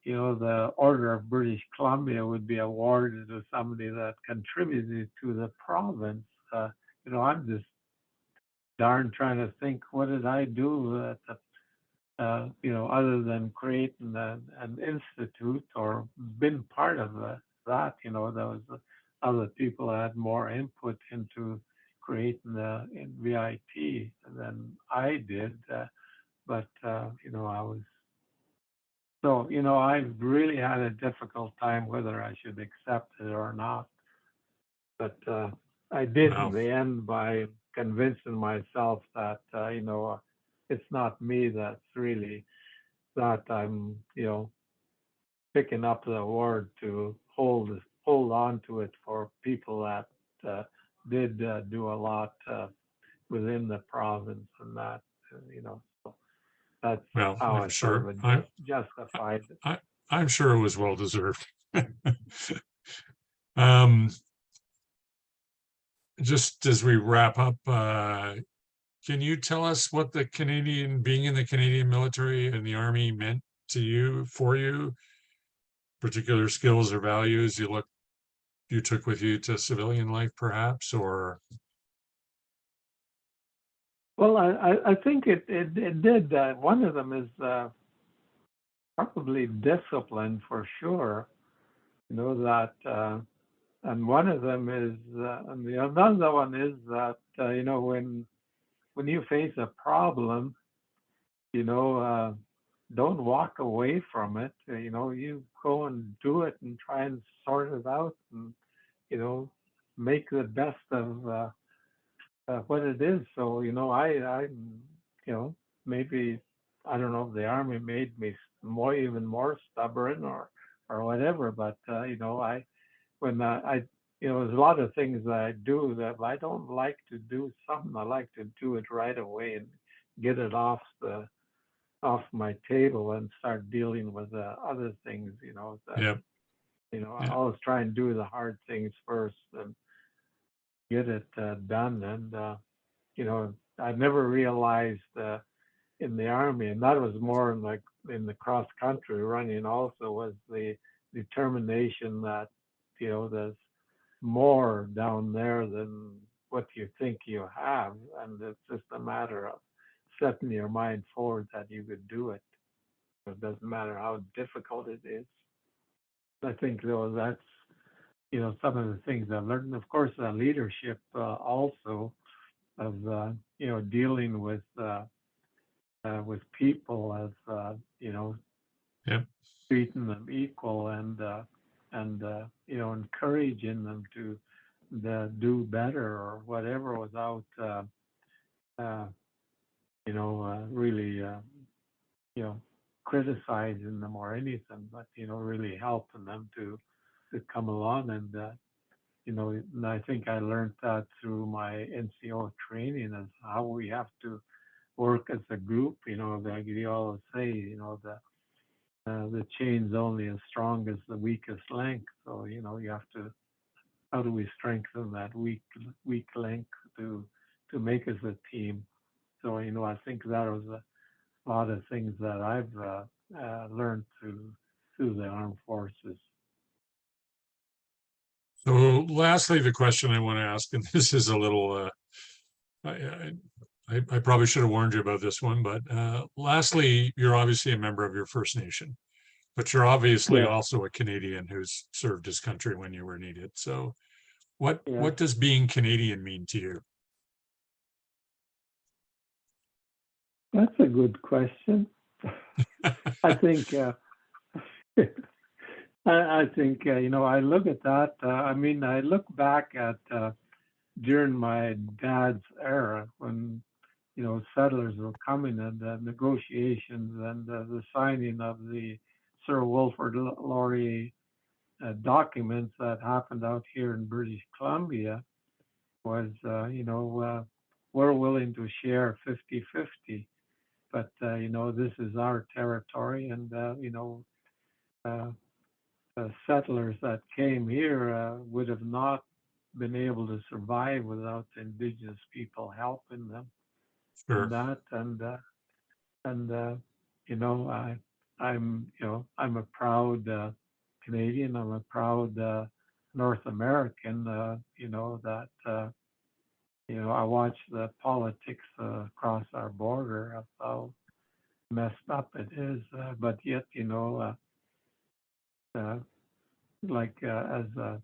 Order of British Columbia would be awarded to somebody that contributed to the province. I'm just darn trying to think, what did I do at other than creating an institute or been part of that, there was other people that had more input into creating the VIT than I did. But I was, so, I've really had a difficult time whether I should accept it or not. But I did in Wow. the end by convincing myself that, it's not me that's really, that I'm, picking up the award to hold on to it for people that did do a lot within the province and that, so that's Well, how I I'm sort sure of justified it. I'm sure it was well deserved. um, just as we wrap up, can you tell us what being in the Canadian military and the Army meant to you, for you, particular skills or values you took with you to civilian life, perhaps, or? Well, I think it did. One of them is probably discipline for sure. That, and one of them is, and the another one is that when you face a problem, don't walk away from it. You go and do it and try and sort it out, and make the best of what it is. So I maybe, I don't know if the Army made me even more stubborn or whatever, but when there's a lot of things that I do that if I don't like to do something, I like to do it right away and get it off my table and start dealing with other things. Yeah. I always try and do the hard things first and get it done. And I never realized in the Army, and that was more in the cross country running also, was the determination that there's more down there than what you think you have, and it's just a matter of setting your mind forward that you could do it. It doesn't matter how difficult it is. I think though that's some of the things I've learned. And of course, leadership also of dealing with people as Yeah. treating them equal and encouraging them to do better or whatever without really criticizing them or anything, but really helping them to come along. And and I think I learned that through my NCO training, is how we have to work as a group. Like you always say, the chain's only as strong as the weakest link. So you have to, how do we strengthen that weak link to make us a team? So I think that was a lot of things that I've learned through the armed forces. So lastly, the question I want to ask, and this is a little, I probably should have warned you about this one, but lastly, you're obviously a member of your First Nation, but you're obviously Yes. also a Canadian who's served his country when you were needed. So Yes. what does being Canadian mean to you? That's a good question. I think I think I look at that. I look back at during my dad's era when settlers were coming, and the negotiations and the signing of the Sir Wilfrid Laurier documents that happened out here in British Columbia was we're willing to share 50-50. but you know, this is our territory, and you know, the settlers that came here would have not been able to survive without the indigenous people helping them in Sure. that. And you know, I'm you know, I'm a proud Canadian. I'm a proud North American. You know that you know, I watch the politics across our border of how messed up it is, but yet you know, like as a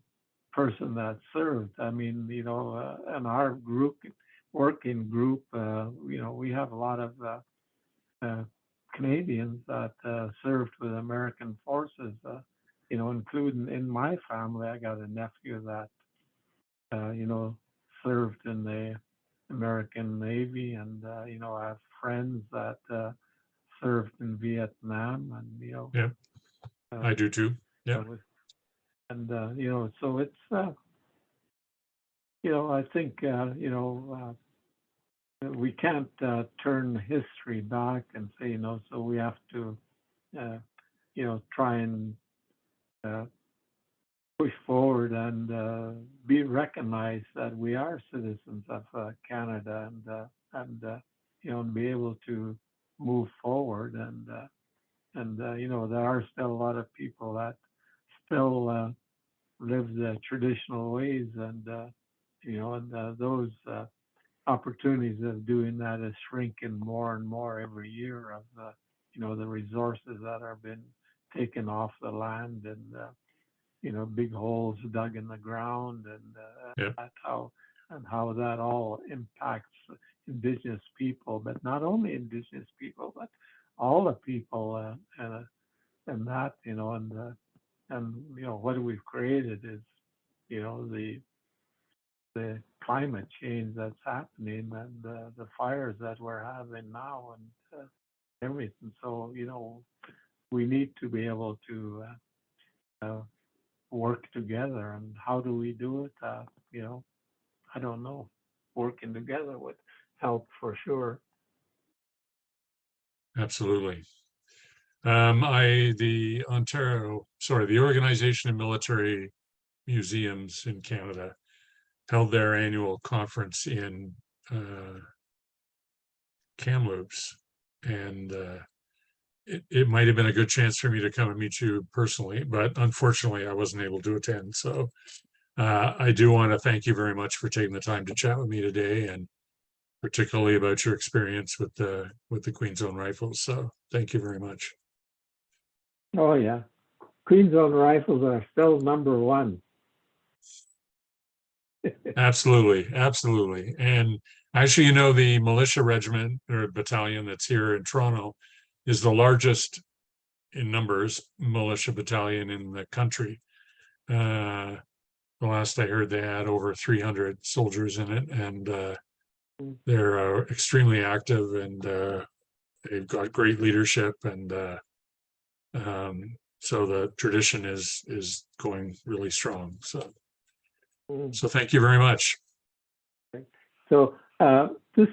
person that served, I mean, you know, in our group, working group, you know, we have a lot of Canadians that served with American forces, you know, including in my family. I got a nephew that, you know, served in the American Navy, and, you know, I have friends that served in Vietnam, and, you know, Yeah, I do too. Yeah, and, you know, so it's, you know, I think, you know, we can't turn history back and say, you know, so we have to, you know, try and push forward and be recognized that we are citizens of Canada, and you know, and be able to move forward, and you know, there are still a lot of people that still live the traditional ways, and you know, and those opportunities of doing that is shrinking more and more every year, of you know, the resources that are being taken off the land, and you know, big holes dug in the ground, and yeah, that's how that all impacts indigenous people, but not only indigenous people, but all the people, and that, you know, and you know, what we've created is, you know, the climate change that's happening, and the fires that we're having now, and everything. So, you know, we need to be able to work together. And how do we do it? You know, I don't know. Working together would help for sure. absolutely. The the Organization of Military Museums in Canada held their annual conference in Kamloops, and it might have been a good chance for me to come and meet you personally, but unfortunately, I wasn't able to attend. So I do want to thank you very much for taking the time to chat with me today, and particularly about your experience with the Queen's Own Rifles. So thank you very much. Oh yeah, Queen's Own Rifles are still number one. Absolutely, absolutely. And actually, you know, the militia regiment or battalion that's here in Toronto is the largest in numbers militia battalion in the country. The last I heard, they had over 300 soldiers in it, and they're extremely active, and they've got great leadership, and so the tradition is going really strong. So thank you very much. So this